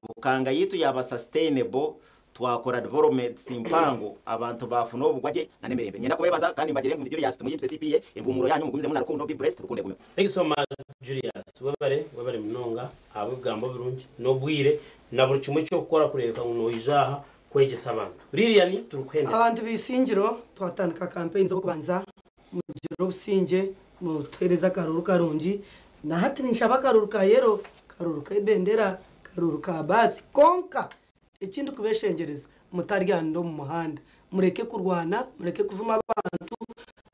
bukanga yitu yaba sustainable twakora development simpango abantu bafuna ubugwaje na nemerembe nyenda kubebaza kandi mbagire mu Julius muyimse CPA imvumuro yanyu mugumize mu narukundo be blessed rukunde gume. Thank you so much Julius webare munonga abo gambo birungi no bwire na buri kimwe cyo gukora kureka ngo ijaha kwegesa abantu Lilian turukwende abantu bisingiro twatandika campaign zo kubanza mu giro businge mu tereza karuru karungi na hati nshaba karuru ka yero karuru ka ibendera karuru ka basi konka ikindi kubeshengereza mutaryando mu muhanda mureke kurwana mureke kujuma abantu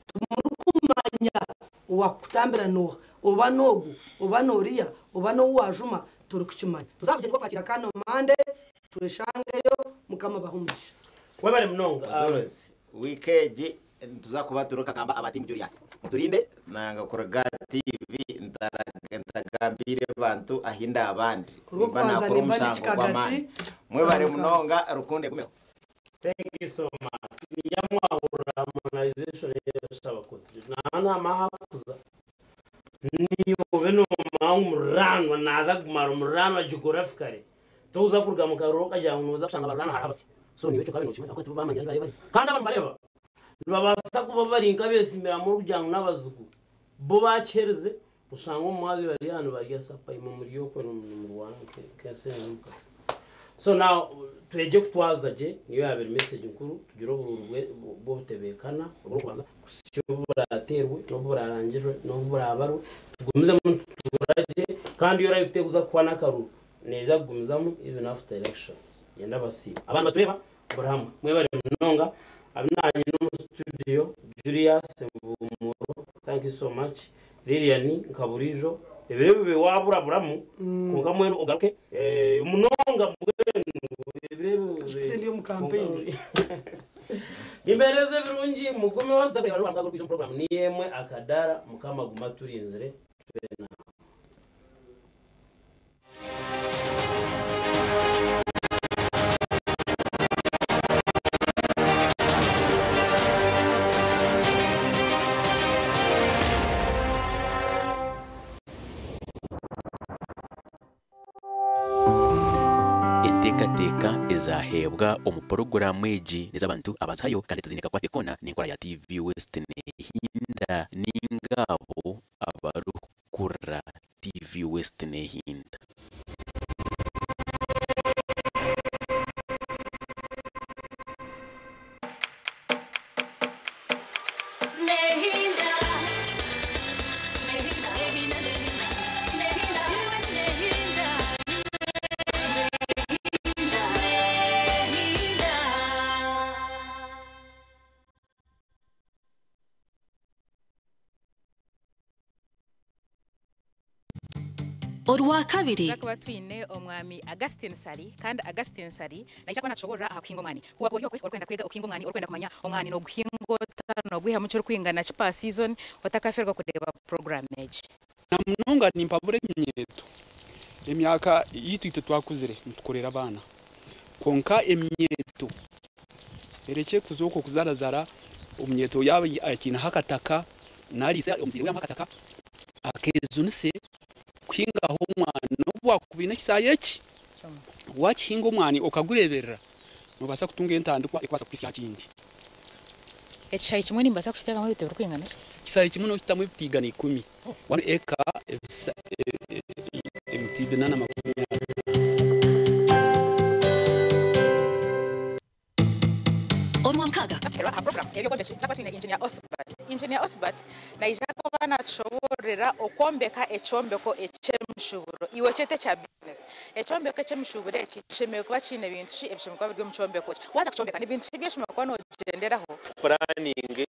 tumurukumanya wakutambira no oba nogu oba noriya oba no wajuma turukukimanya tuzabugenda kwakira kano mande tureshangeyo mukama bahumurisha webare munonga weekend tuzakuba turuka kamba abati mu Julius muturinde nanga kuraga TV ndagambire bantu ahinda abandi bana koro musango kwa mani mwebare munonga rukunde kumeko. Thank you so much niyamwahura harmonization y'abakozi na mahakuza niyo beno murano naza kumara murano geographically tuza kurga mu karoka cyangwa nuza gushanga barana harabasi so niyo cyo kabino kimwe ako tubamanya bari kandi abantu bareba babasa kuba bari inkabesimira mu rujyango n'abazugu bo bacereze usanga umwazi bari hano bari sapa mu muri yo ko mu Rwanda kese n'uka so now tweje kutwazaje niyo yabere message nkuru tugiro bururwe bo butebekana bwo kwanza kusyo buraterwe no burarangirwe no burabaru tugumize mu turaje kandi yo rayifite kuza kwana karu neza kugumizamo even after elections yenda basi abantu batureba burahamwe mwebare munonga abinanye no mu studio Julius Mvumuro thank you so much Lilian Nkaburijo ebirebe wabura buramu kunga mwene ugaruke munonga mwene ndiyo mu campaign Imereze birungi mugume watabira rwanda rwo program ni yemwe akadara mukama guma turinzire tubena Teka izahebwa umuporogaramu eji n'abantu abazayo kandi tuzinika kwa tekona n'inkora ya TV West nehinda n'ingabo abarukura TV West nehinda Orwa kabiri zakaba twine omwami Augustine Sari kandi Augustine Sari naija kwana chobora akingo mwani kuba bori okwe orkwenda kwega ukingo mwani orkwenda kumanya omwani no guhingo no guha mucho kwingana chipa season watakaferwa kudeba program age namunonga nimpabure imyeto emyaka yitwite twakuzire mutukorera abana konka emyeto ereke kuzoko kuzarazara umyeto yaba akina hakataka narise umziri w'amakataka akezunise kwingaho umwana wakubina kisayeki wakinga umwani okagureberera mubasa kutunga entandikwa ikwasa kwisi kindi echayi kimwe nimbasa kushiteka muri bitero kwingana kisayi kimwe no kitamwe bitigana 10 1 eka ebisa emtibena na makumya Orwankaga program ebyo konje sakatwine engineer Osbat na ijako bana tshoborera okombeka echombeko echemshuburo iwe chete cha business echombeko echemshuburo echimeko bachine ibintu shi ebishimeko biryo mchombeko waza kuchombeka n'ibintu byeshimeko no genderaho planning